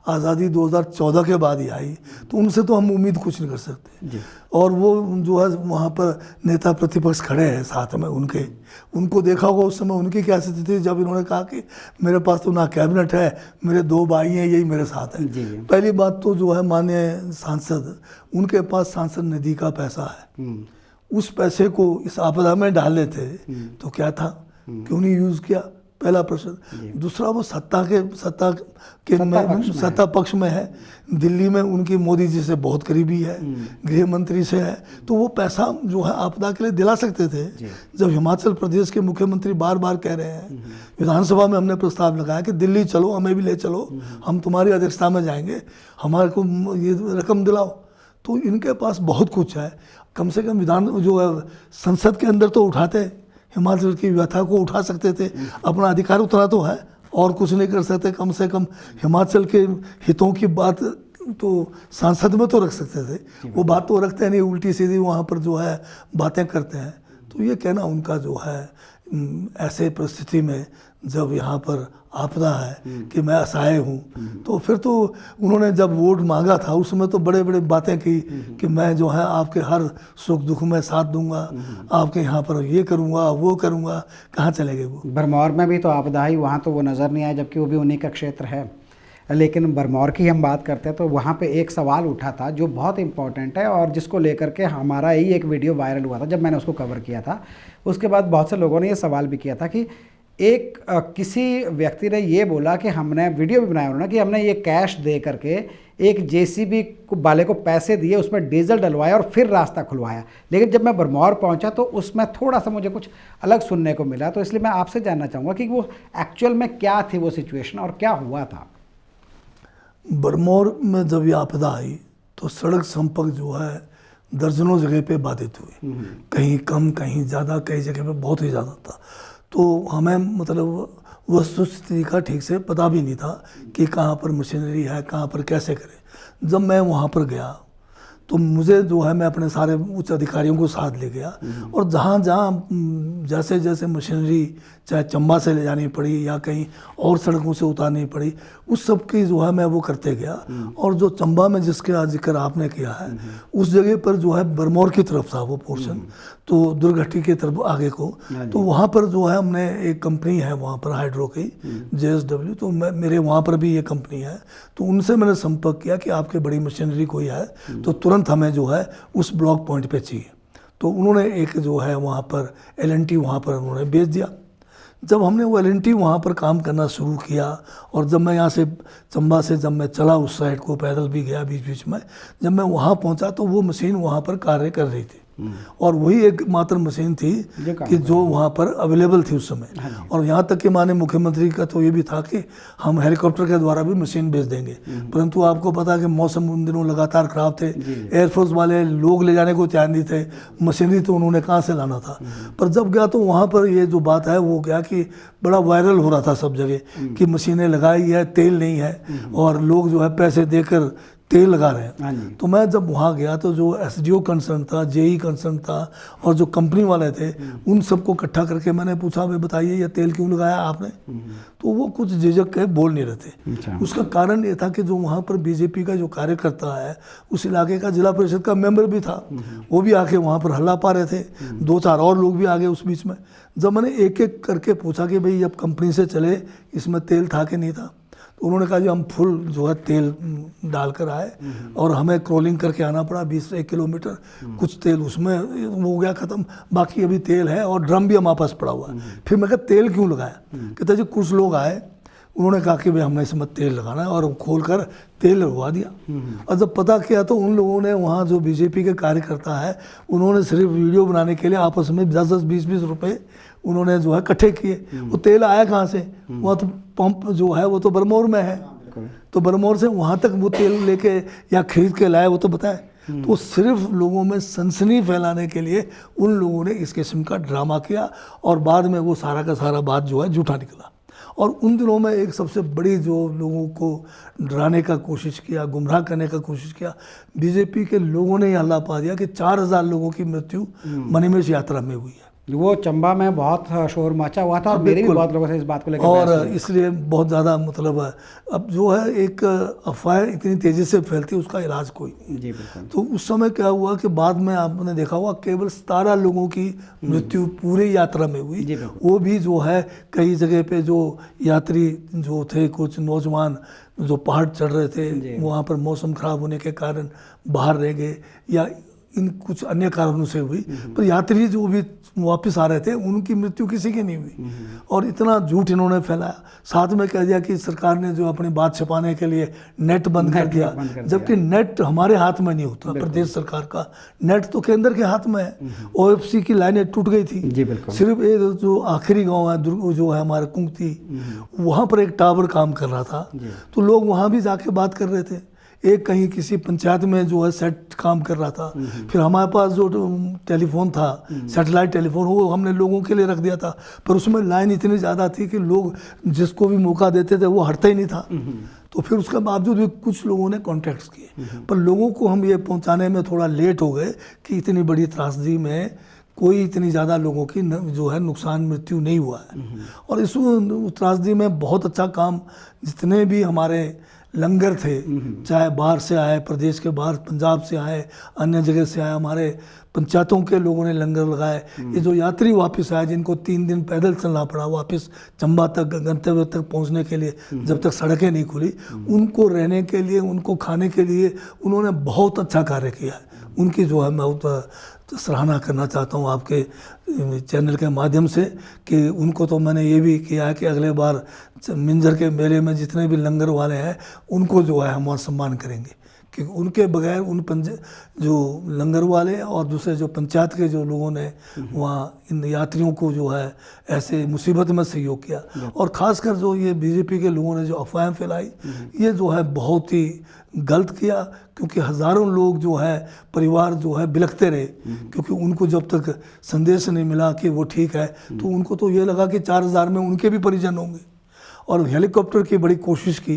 आज़ादी 2014 के बाद ही आई, तो उनसे तो हम उम्मीद कुछ नहीं कर सकते। और वो जो है वहाँ पर नेता प्रतिपक्ष खड़े हैं साथ में, उनको देखा होगा उस समय उनकी क्या स्थिति थी जब इन्होंने कहा कि मेरे पास तो ना कैबिनेट है, मेरे 2 भाई हैं, यही मेरे साथ है। पहली बात तो जो है माननीय सांसद, उनके पास सांसद निधि का पैसा है, उस पैसे को इस आपदा में डाले थे तो क्या था, क्यों नहीं यूज़ किया, पहला प्रश्न। दूसरा, वो सत्ता पक्ष में है, दिल्ली में उनकी मोदी जी से बहुत करीबी है, गृह मंत्री से है, तो वो पैसा जो है आपदा के लिए दिला सकते थे। जब हिमाचल प्रदेश के मुख्यमंत्री बार बार कह रहे हैं, विधानसभा में हमने प्रस्ताव लगाया कि दिल्ली चलो, हमें भी ले चलो, हम तुम्हारी अध्यक्षता में जाएंगे, हमारे को ये रकम दिलाओ, तो इनके पास बहुत कुछ है। कम से कम जो है संसद के अंदर तो उठाते, हिमाचल की व्यथा को उठा सकते थे, अपना अधिकार उतना तो है, और कुछ नहीं कर सकते, कम से कम हिमाचल के हितों की बात तो सांसद में तो रख सकते थे। वो बात तो रखते हैं नहीं, उल्टी सीधी वहाँ पर जो है बातें करते हैं। तो ये कहना उनका जो है ऐसे परिस्थिति में जब यहाँ पर आपदा है कि मैं असहाय हूँ, तो फिर तो उन्होंने जब वोट मांगा था उसमें तो बड़े बड़े बातें की कि मैं जो है आपके हर सुख दुख में साथ दूंगा, आपके यहाँ पर ये करूँगा वो करूँगा। कहाँ चले गए वो?
भरमौर में भी तो आपदा ही, वहाँ तो वो नज़र नहीं आया, जबकि वो भी उन्हीं का क्षेत्र है। लेकिन भरमौर की हम बात करते हैं तो वहाँ पे एक सवाल उठा था जो बहुत इम्पॉर्टेंट है और जिसको लेकर के हमारा ही एक वीडियो वायरल हुआ था जब मैंने उसको कवर किया था। उसके बाद बहुत से लोगों ने ये सवाल भी किया था कि किसी व्यक्ति ने ये बोला कि हमने वीडियो भी बनाया उन्होंने कि हमने ये कैश दे करके एक जेसीबी वाले को पैसे दिए, उसमें डीजल डलवाया और फिर रास्ता खुलवाया। लेकिन जब मैं बरमौर पहुंचा तो उसमें थोड़ा सा मुझे कुछ अलग सुनने को मिला। तो इसलिए मैं आपसे जानना चाहूँगा कि वो एक्चुअल में क्या थी वो सिचुएशन और क्या हुआ था।
बरमौर में जब ये आपदा आई तो सड़क संपर्क जो है दर्जनों जगह पे बाधित हुई, कहीं कम कहीं ज़्यादा, कई जगह पे बहुत ही ज़्यादा था। तो हमें मतलब वस्तुस्थिति का ठीक से पता भी नहीं था कि कहाँ पर मशीनरी है, कहाँ पर कैसे करें। जब मैं वहाँ पर गया तो मुझे जो है, मैं अपने सारे उच्च अधिकारियों को साथ ले गया और जहाँ जहाँ जैसे जैसे मशीनरी चाहे चंबा से ले जानी पड़ी या कहीं और सड़कों से उतारनी पड़ी, उस सब की जो है मैं वो करते गया। और जो चंबा में जिसके आज जिक्र आपने किया है, उस जगह पर जो है बरमौर की तरफ था वो पोर्शन, तो दुर्घटी की तरफ आगे को, तो वहाँ पर जो है हमने एक कंपनी है वहाँ पर हाइड्रो की JSW, तो मेरे वहाँ पर भी ये कंपनी है, तो उनसे मैंने संपर्क किया कि आपके बड़ी मशीनरी कोई है तो तुरंत हमें जो है उस ब्लॉक पॉइंट पे चाहिए। तो उन्होंने एक जो है वहाँ पर L&T वहाँ पर उन्होंने भेज दिया। जब हमने वो L&T वहाँ पर काम करना शुरू किया और जब मैं यहाँ से चंबा से जब मैं चला उस साइड को, पैदल भी गया बीच बीच में, जब मैं वहाँ पहुँचा तो वो मशीन वहाँ पर कार्य कर रही थी और वही एकमात्र मशीन थी कि जो वहाँ पर अवेलेबल थी उस समय। और यहाँ तक कि माननीय मुख्यमंत्री का तो ये भी था कि हम हेलीकॉप्टर के द्वारा भी मशीन भेज देंगे, परंतु आपको पता है कि मौसम उन दिनों लगातार खराब थे, एयरफोर्स वाले लोग ले जाने को तैयार नहीं थे, मशीनरी तो उन्होंने कहाँ से लाना था। पर जब गया तो वहाँ पर ये जो बात है वो क्या कि बड़ा वायरल हो रहा था सब जगह कि मशीनें लगाई है, तेल नहीं है और लोग जो है पैसे देकर तेल लगा रहे हैं। तो मैं जब वहाँ गया तो जो SDO कंसर्न था, JE कंसर्न था और जो कंपनी वाले थे, उन सबको इकट्ठा करके मैंने पूछा, भाई बताइए ये तेल क्यों लगाया आपने? तो वो कुछ झिझक के बोल नहीं रहे थे। उसका कारण ये था कि जो वहाँ पर BJP का जो कार्यकर्ता है, उस इलाके का जिला परिषद का मेंबर भी था, वो भी आके वहाँ पर हल्ला पा रहे थे, 2-4 और लोग भी आ गए उस बीच में। जब मैंने एक एक करके पूछा कि भाई अब कंपनी से चले, इसमें तेल था कि नहीं था, तो उन्होंने कहा जी हम फुल जो है तेल डालकर आए और हमें क्रॉलिंग करके आना पड़ा 20-1 किलोमीटर, कुछ तेल उसमें हो गया ख़त्म, बाकी अभी तेल है और ड्रम भी हमारे पास पड़ा हुआ है। फिर मैं कहा तेल क्यों लगाया? कहते जी कुछ लोग आए, उन्होंने कहा कि भाई हमने इसमें तेल लगाना है और खोल कर तेल लगवा दिया। और जब पता किया तो उन लोगों ने, वहाँ जो BJP के कार्यकर्ता है, उन्होंने सिर्फ वीडियो बनाने के लिए आपस में 10-10, 20-20 रुपये उन्होंने जो है इकट्ठे किए। वो तेल आया कहाँ से? वहाँ तो पंप जो है वो तो बरमौर में है, तो बरमौर से वहाँ तक वो तेल लेके या खरीद के लाए वो तो बताए। तो सिर्फ लोगों में सनसनी फैलाने के लिए उन लोगों ने इस किस्म का ड्रामा किया और बाद में वो सारा का सारा बात जो है झूठा निकला। और उन दिनों में एक सबसे बड़ी जो लोगों को डराने का कोशिश किया, गुमराह करने का कोशिश किया, BJP के लोगों ने हल्ला पा दिया कि 4000 लोगों की मृत्यु मणिमहेश यात्रा में हुई है।
वो चंबा में बहुत शोर मचा हुआ था और मेरे भी बहुत लोगों से इस बात को लेकर
और इसलिए बहुत ज़्यादा मतलब अब जो है एक अफवाह इतनी तेज़ी से फैलती है, उसका इलाज कोई नहीं।
जी बिल्कुल।
तो उस समय क्या हुआ कि बाद में आपने देखा हुआ केवल 17 लोगों की मृत्यु पूरी यात्रा में हुई। वो भी जो है कई जगह पे जो यात्री जो थे, कुछ नौजवान जो पहाड़ चढ़ रहे थे, वहाँ पर मौसम खराब होने के कारण बाहर रह गए या इन कुछ अन्य कारणों से हुई, पर यात्री जो भी वापस आ रहे थे उनकी मृत्यु किसी की नहीं हुई। और इतना झूठ इन्होंने फैलाया, साथ में कह दिया कि सरकार ने जो अपनी बात छिपाने के लिए नेट बंद कर दिया, जबकि नेट हमारे हाथ में नहीं होता, प्रदेश सरकार का नेट तो केंद्र के हाथ में है। OFC की लाइनें टूट गई थी, सिर्फ एक जो आखिरी गाँव है जो है हमारे कुंगती, वहाँ पर एक टावर काम कर रहा था, तो लोग वहाँ भी जाके बात कर रहे थे। एक कहीं किसी पंचायत में जो है सेट काम कर रहा था। फिर हमारे पास जो टेलीफोन था, सैटेलाइट टेलीफोन, वो हमने लोगों के लिए रख दिया था, पर उसमें लाइन इतनी ज़्यादा थी कि लोग जिसको भी मौका देते थे वो हटता ही नहीं था। तो फिर उसके बावजूद भी कुछ लोगों ने कॉन्टैक्ट्स किए, पर लोगों को हम ये पहुंचाने में थोड़ा लेट हो गए कि इतनी बड़ी त्रासदी में कोई इतनी ज़्यादा लोगों की जो है नुकसान मृत्यु नहीं हुआ है। और इस त्रासदी में बहुत अच्छा काम जितने भी हमारे लंगर थे, चाहे बाहर से आए, प्रदेश के बाहर, पंजाब से आए, अन्य जगह से आए, हमारे पंचायतों के लोगों ने लंगर लगाए। ये जो यात्री वापस आए जिनको 3 दिन पैदल चलना पड़ा वापस चंबा तक, गंतव्य तक पहुंचने के लिए, जब तक सड़कें नहीं खुली, उनको रहने के लिए, उनको खाने के लिए उन्होंने बहुत अच्छा कार्य किया है। उनकी जो है मैं सराहना करना चाहता हूँ आपके चैनल के माध्यम से कि उनको तो मैंने ये भी किया है कि अगले बार मिंजर के मेले में जितने भी लंगर वाले हैं उनको जो है हम सम्मान करेंगे, क्योंकि उनके बगैर जो लंगर वाले और दूसरे जो पंचायत के जो लोगों ने वहाँ इन यात्रियों को जो है ऐसे मुसीबत में सहयोग किया, और ख़ासकर जो ये बीजेपी के लोगों ने जो अफवाहें फैलाई, ये जो है बहुत ही गलत किया, क्योंकि हज़ारों लोग जो है परिवार जो है बिलखते रहे, क्योंकि उनको जब तक संदेश नहीं मिला कि वो ठीक है तो उनको तो ये लगा कि 4000 में उनके भी परिजन होंगे। और हेलीकॉप्टर की बड़ी कोशिश की,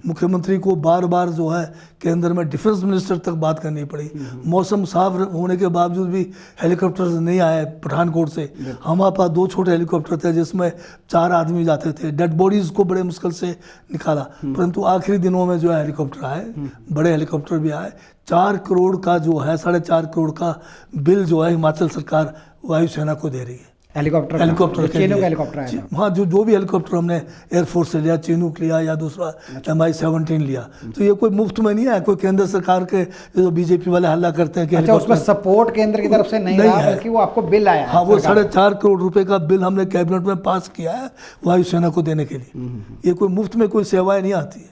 मुख्यमंत्री को बार बार जो है केंद्र में डिफेंस मिनिस्टर तक बात करनी पड़ी। मौसम साफ होने के बावजूद भी हेलीकॉप्टर नहीं आए पठानकोट से। हमारे पास 2 छोटे हेलीकॉप्टर थे जिसमें 4 आदमी जाते थे, डेड बॉडीज़ को बड़े मुश्किल से निकाला, परंतु आखिरी दिनों में जो है हेलीकॉप्टर आए, बड़े हेलीकॉप्टर भी आए। 4 करोड़ का जो है 4.5 करोड़ का बिल जो है हिमाचल सरकार वायुसेना को दे रही है।
हेलीकॉप्टर चीनूक हेलीकॉप्टर आया था।
हाँ, जो भी हेलीकॉप्टर हमने एयरफोर्स से लिया, चीनूक लिया या दूसरा MI-17 लिया, तो ये कोई मुफ्त में नहीं है, कोई केंद्र सरकार के जो बीजेपी वाले हल्ला करते हैं कि
अच्छा, उसमें सपोर्ट केंद्र की तरफ से नहीं रहा, बल्कि वो आपको बिल आया।
हाँ, वो 4.5 करोड़ रुपए का बिल हमने कैबिनेट में पास किया है वायुसेना को देने के लिए। ये कोई मुफ्त में कोई सेवाएं नहीं आती है।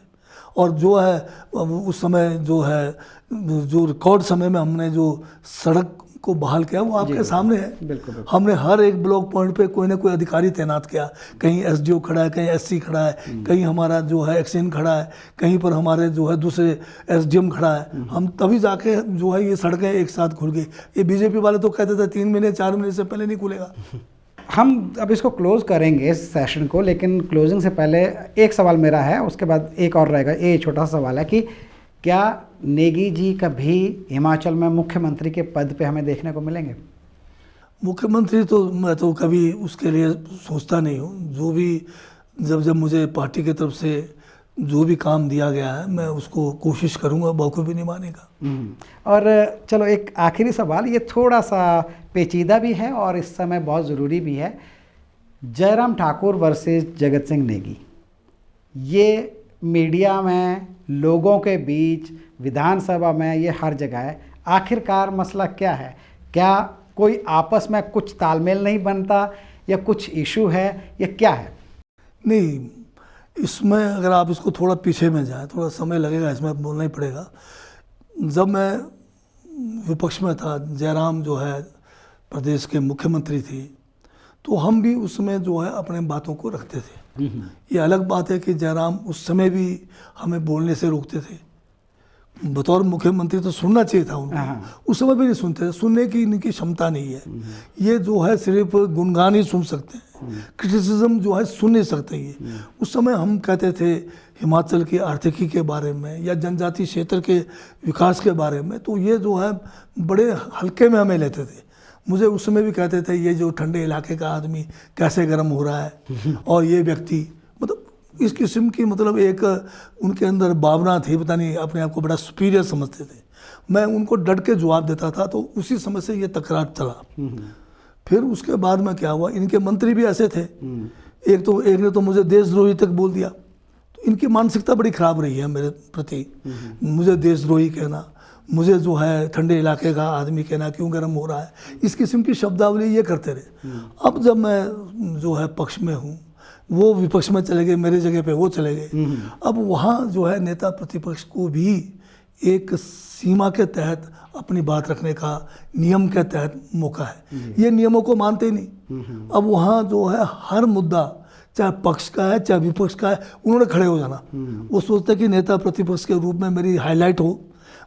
और जो है उस समय जो है जो रिकॉर्ड समय में हमने जो सड़क को बहाल किया वो आपके सामने है।
बिल्कुल।
हमने हर एक ब्लॉक पॉइंट पे कोई ना कोई अधिकारी तैनात किया, कहीं SDO खड़ा है, कहीं SC खड़ा है, कहीं हमारा जो है एक्सचेंज खड़ा है, कहीं पर हमारे जो है दूसरे SDM खड़ा है। हम तभी जाके जो है ये सड़कें एक साथ खुल गई। ये बीजेपी वाले तो कहते थे 3 महीने 4 महीने से पहले नहीं खुलेगा।
हम अब इसको क्लोज करेंगे इस सेशन को, लेकिन क्लोजिंग से पहले एक सवाल मेरा है, उसके बाद एक और रहेगा। ये छोटा सा सवाल है कि क्या नेगी जी कभी हिमाचल में मुख्यमंत्री के पद पे हमें देखने को मिलेंगे?
मुख्यमंत्री तो मैं तो कभी उसके लिए सोचता नहीं हूँ। जो भी जब मुझे पार्टी की तरफ से जो भी काम दिया गया है मैं उसको कोशिश करूँगा बखूबी निभाने का।
और चलो एक आखिरी सवाल, ये थोड़ा सा पेचीदा भी है और इस समय बहुत ज़रूरी भी है। जयराम ठाकुर वर्सेस जगत सिंह नेगी, ये मीडिया में, लोगों के बीच, विधानसभा में, ये हर जगह है। आखिरकार मसला क्या है? क्या कोई आपस में कुछ तालमेल नहीं बनता या कुछ इशू है या क्या है?
नहीं, इसमें अगर आप इसको थोड़ा पीछे में जाएं, थोड़ा समय लगेगा, इसमें बोलना ही पड़ेगा। जब मैं विपक्ष में था, जयराम जो है प्रदेश के मुख्यमंत्री थी, तो हम भी उसमें जो है अपने बातों को रखते थे। ये अलग बात है कि जयराम उस समय भी हमें बोलने से रोकते थे। बतौर मुख्यमंत्री तो सुनना चाहिए था उनको, उस समय भी नहीं सुनते थे। सुनने की इनकी क्षमता नहीं है। ये जो है सिर्फ गुणगान ही सुन सकते हैं, क्रिटिसिज्म जो है सुन नहीं सकते। ये उस समय हम कहते थे हिमाचल की आर्थिकी के बारे में या जनजातीय क्षेत्र के विकास के बारे में, तो ये जो है बड़े हल्के में हमें लेते थे। मुझे उस समय भी कहते थे ये जो ठंडे इलाके का आदमी कैसे गर्म हो रहा है, और ये व्यक्ति, मतलब इस किस्म की मतलब एक उनके अंदर भावना थी, पता नहीं अपने आप को बड़ा सुपीरियर समझते थे। मैं उनको डट के जवाब देता था, तो उसी समय से ये तकरार चला। फिर उसके बाद में क्या हुआ, इनके मंत्री भी ऐसे थे। एक ने तो मुझे देशद्रोही तक बोल दिया। तो इनकी मानसिकता बड़ी खराब रही है मेरे प्रति। मुझे देशद्रोही कहना, मुझे जो है ठंडे इलाके का आदमी कहना, क्यों गर्म हो रहा है, इस किस्म की शब्दावली ये करते रहे। अब जब मैं जो है पक्ष में हूँ, वो विपक्ष में चले गए, मेरे जगह पे वो चले गए। अब वहाँ जो है नेता प्रतिपक्ष को भी एक सीमा के तहत अपनी बात रखने का, नियम के तहत मौका है। ये नियमों को मानते ही नहीं। अब वहाँ जो है हर मुद्दा, चाहे पक्ष का है चाहे विपक्ष का है, उन्होंने खड़े हो जाना। वो सोचते हैं कि नेता प्रतिपक्ष के रूप में मेरी हाईलाइट हो,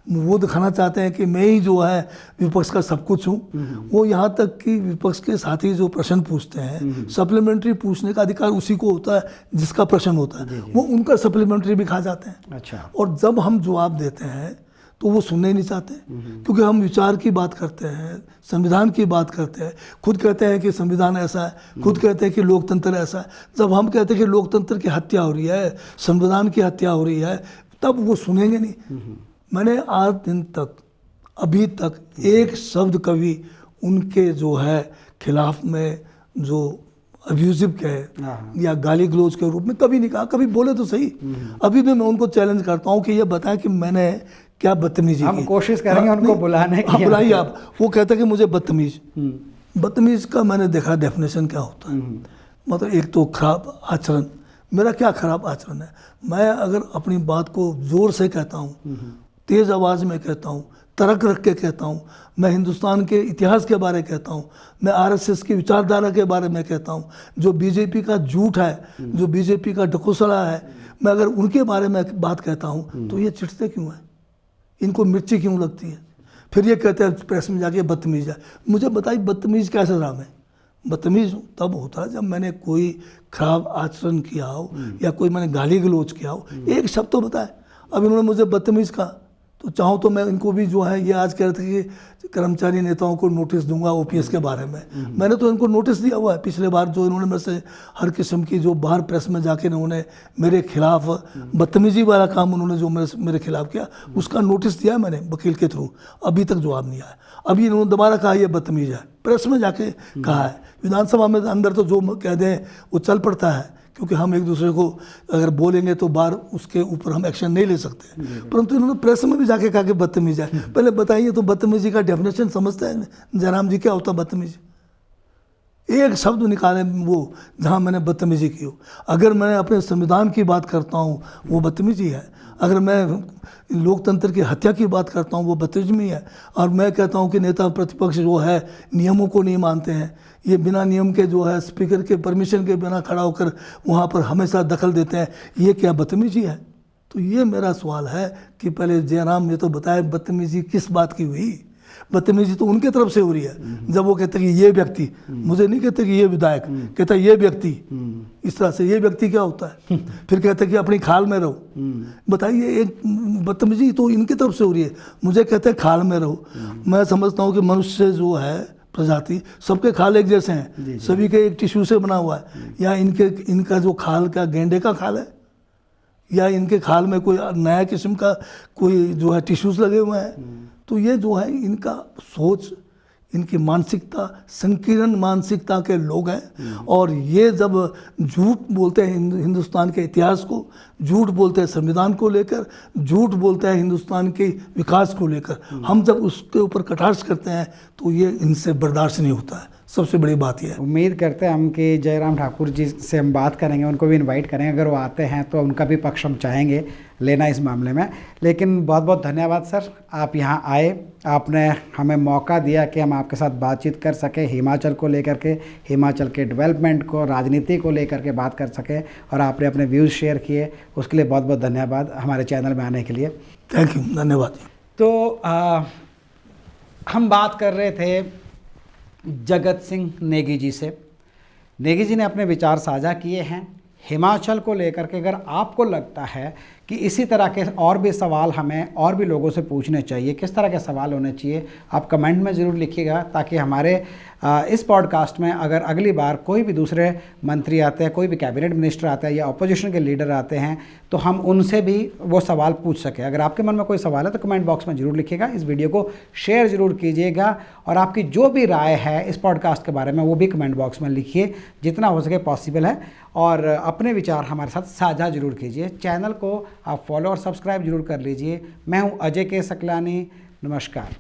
वो दिखाना चाहते हैं कि मैं ही जो है विपक्ष का सब कुछ हूँ। वो यहाँ तक कि विपक्ष के साथी जो प्रश्न पूछते हैं, सप्लीमेंट्री पूछने का अधिकार उसी को होता है जिसका प्रश्न होता है, वो उनका सप्लीमेंट्री भी खा जाते हैं।
अच्छा।
और जब हम जवाब देते हैं तो वो सुनने ही नहीं चाहते, क्योंकि हम विचार की बात करते हैं, संविधान की बात करते हैं। खुद कहते हैं कि संविधान ऐसा है, खुद कहते हैं कि लोकतंत्र ऐसा है। जब हम कहते हैं कि लोकतंत्र की हत्या हो रही है, संविधान की हत्या हो रही है, तब वो सुनेंगे नहीं। मैंने आज दिन तक, अभी तक एक शब्द कभी उनके जो है खिलाफ में जो अब्यूजिव कहे या गाली गलौज के रूप में कभी नहीं कहा, कभी बोले तो सही। अभी भी मैं उनको चैलेंज करता हूँ कि ये बताएं कि मैंने क्या बदतमीजी की।
हम कोशिश करेंगे उनको बुलाने की।
बुलाइए आप। वो कहते हैं कि मुझे बदतमीज, बदतमीज का मैंने देखा डेफिनेशन क्या होता है। मतलब एक तो खराब आचरण। मेरा क्या खराब आचरण है? मैं अगर अपनी बात को ज़ोर से कहता हूँ, तेज़ आवाज़ में कहता हूँ, तर्क रख के कहता हूँ, मैं हिंदुस्तान के इतिहास के बारे में कहता हूँ, मैं आरएसएस की विचारधारा के बारे में कहता हूँ, जो बीजेपी का झूठ है, जो बीजेपी का ढकोसला है, मैं अगर उनके बारे में बात कहता हूँ तो ये चिढ़ते क्यों हैं? इनको मिर्ची क्यों लगती है? फिर ये कहते हैं प्रेस में जाके बदतमीज है। मुझे बताइए बदतमीज कैसे रहा मैं? बदतमीज तब होता है जब मैंने कोई खराब आचरण किया हो या कोई मैंने गाली गलौज किया हो। एक शब्द तो बताए। अब इन्होंने मुझे बदतमीज कहा तो चाहूँ तो मैं इनको भी जो है, ये आज कह रहे थे कि कर्मचारी नेताओं को नोटिस दूंगा ओपीएस के बारे में। मैंने तो इनको नोटिस दिया हुआ है। पिछले बार जो इन्होंने मेरे से हर किस्म की जो बाहर प्रेस में जाके इन्होंने मेरे खिलाफ बदतमीजी वाला काम उन्होंने जो मेरे खिलाफ किया, उसका नोटिस दिया है मैंने वकील के थ्रू। अभी तक जवाब नहीं आया। अभी इन्होंने दोबारा कहा ये बदतमीज है, प्रेस में जाके कहा है। विधानसभा में अंदर तो जो कह दें वो चल पड़ता है, क्योंकि हम एक दूसरे को अगर बोलेंगे तो बाहर उसके ऊपर हम एक्शन नहीं ले सकते। परंतु इन्होंने प्रेस में भी जाके कहा कि बदतमीज है। पहले बताइए तो बदतमीजी का डेफिनेशन समझते हैं जयराम जी? क्या होता बदतमीजी? एक शब्द निकाले वो जहाँ मैंने बदतमीजी की हो। अगर मैं अपने संविधान की बात करता हूँ वो बदतमीजी है। अगर मैं लोकतंत्र की हत्या की बात करता हूँ वो बदतमीजी है। और मैं कहता हूँ कि नेता प्रतिपक्ष जो है नियमों को नहीं मानते हैं, ये बिना नियम के जो है स्पीकर के परमिशन के बिना खड़ा होकर वहाँ पर हमेशा दखल देते हैं, ये क्या बदतमीजी है? तो ये मेरा सवाल है कि पहले जयराम ने तो बताया बदतमीजी किस बात की हुई। बदतमीजी तो उनके तरफ से हो रही है जब वो कहते हैं कि ये व्यक्ति, मुझे नहीं कहते कि ये विधायक, कहता है ये व्यक्ति। इस तरह से ये व्यक्ति क्या होता है? फिर कहते हैं कि अपनी खाल में रहो। बताइए, एक बदतमीजी तो इनकी तरफ से हो रही है, मुझे कहते हैं खाल में रहो। मैं समझता हूँ कि मनुष्य जो है प्रजाति, सबके खाल एक जैसे हैं, सभी के एक टिश्यू से बना हुआ है। या इनका जो खाल का गेंडे का खाल है, या इनके खाल में कोई नया किस्म का कोई जो है टिश्यूज लगे हुए हैं। तो ये जो है इनका सोच, इनकी मानसिकता संकीर्ण मानसिकता के लोग हैं। और ये जब झूठ बोलते हैं हिंदुस्तान के इतिहास को, झूठ बोलते हैं संविधान को लेकर, झूठ बोलते हैं हिंदुस्तान के विकास को लेकर, हम जब उसके ऊपर कटाक्ष करते हैं तो ये इनसे बर्दाश्त नहीं होता है। सबसे बड़ी बात यह है।
उम्मीद करते हैं हम कि जयराम ठाकुर जी से हम बात करेंगे, उनको भी इनवाइट करेंगे। अगर वो आते हैं तो उनका भी पक्ष हम चाहेंगे लेना इस मामले में। लेकिन बहुत बहुत धन्यवाद सर, आप यहाँ आए, आपने हमें मौका दिया कि हम आपके साथ बातचीत कर सकें, हिमाचल को लेकर के, हिमाचल के डेवलपमेंट को, राजनीति को लेकर के बात कर सकें, और आपने अपने व्यूज़ शेयर किए, उसके लिए बहुत बहुत धन्यवाद हमारे चैनल में आने के लिए।
थैंक यू, धन्यवाद।
तो हम बात कर रहे थे जगत सिंह नेगी जी से। नेगी जी ने अपने विचार साझा किए हैं हिमाचल को लेकर के। अगर आपको लगता है कि इसी तरह के और भी सवाल हमें और भी लोगों से पूछने चाहिए, किस तरह के सवाल होने चाहिए, आप कमेंट में ज़रूर लिखिएगा, ताकि हमारे इस पॉडकास्ट में अगर अगली बार कोई भी दूसरे मंत्री आते हैं, कोई भी कैबिनेट मिनिस्टर आता है या अपोजिशन के लीडर आते हैं, तो हम उनसे भी वो सवाल पूछ सकें। अगर आपके मन में कोई सवाल है तो कमेंट बॉक्स में ज़रूर लिखिएगा, इस वीडियो को शेयर ज़रूर कीजिएगा, और आपकी जो भी राय है इस पॉडकास्ट के बारे में वो भी कमेंट बॉक्स में लिखिए, जितना हो सके पॉसिबल है। और अपने विचार हमारे साथ साझा ज़रूर कीजिए। चैनल को आप फॉलो और सब्सक्राइब जरूर कर लीजिए। मैं हूं अजय के सकलानी, नमस्कार।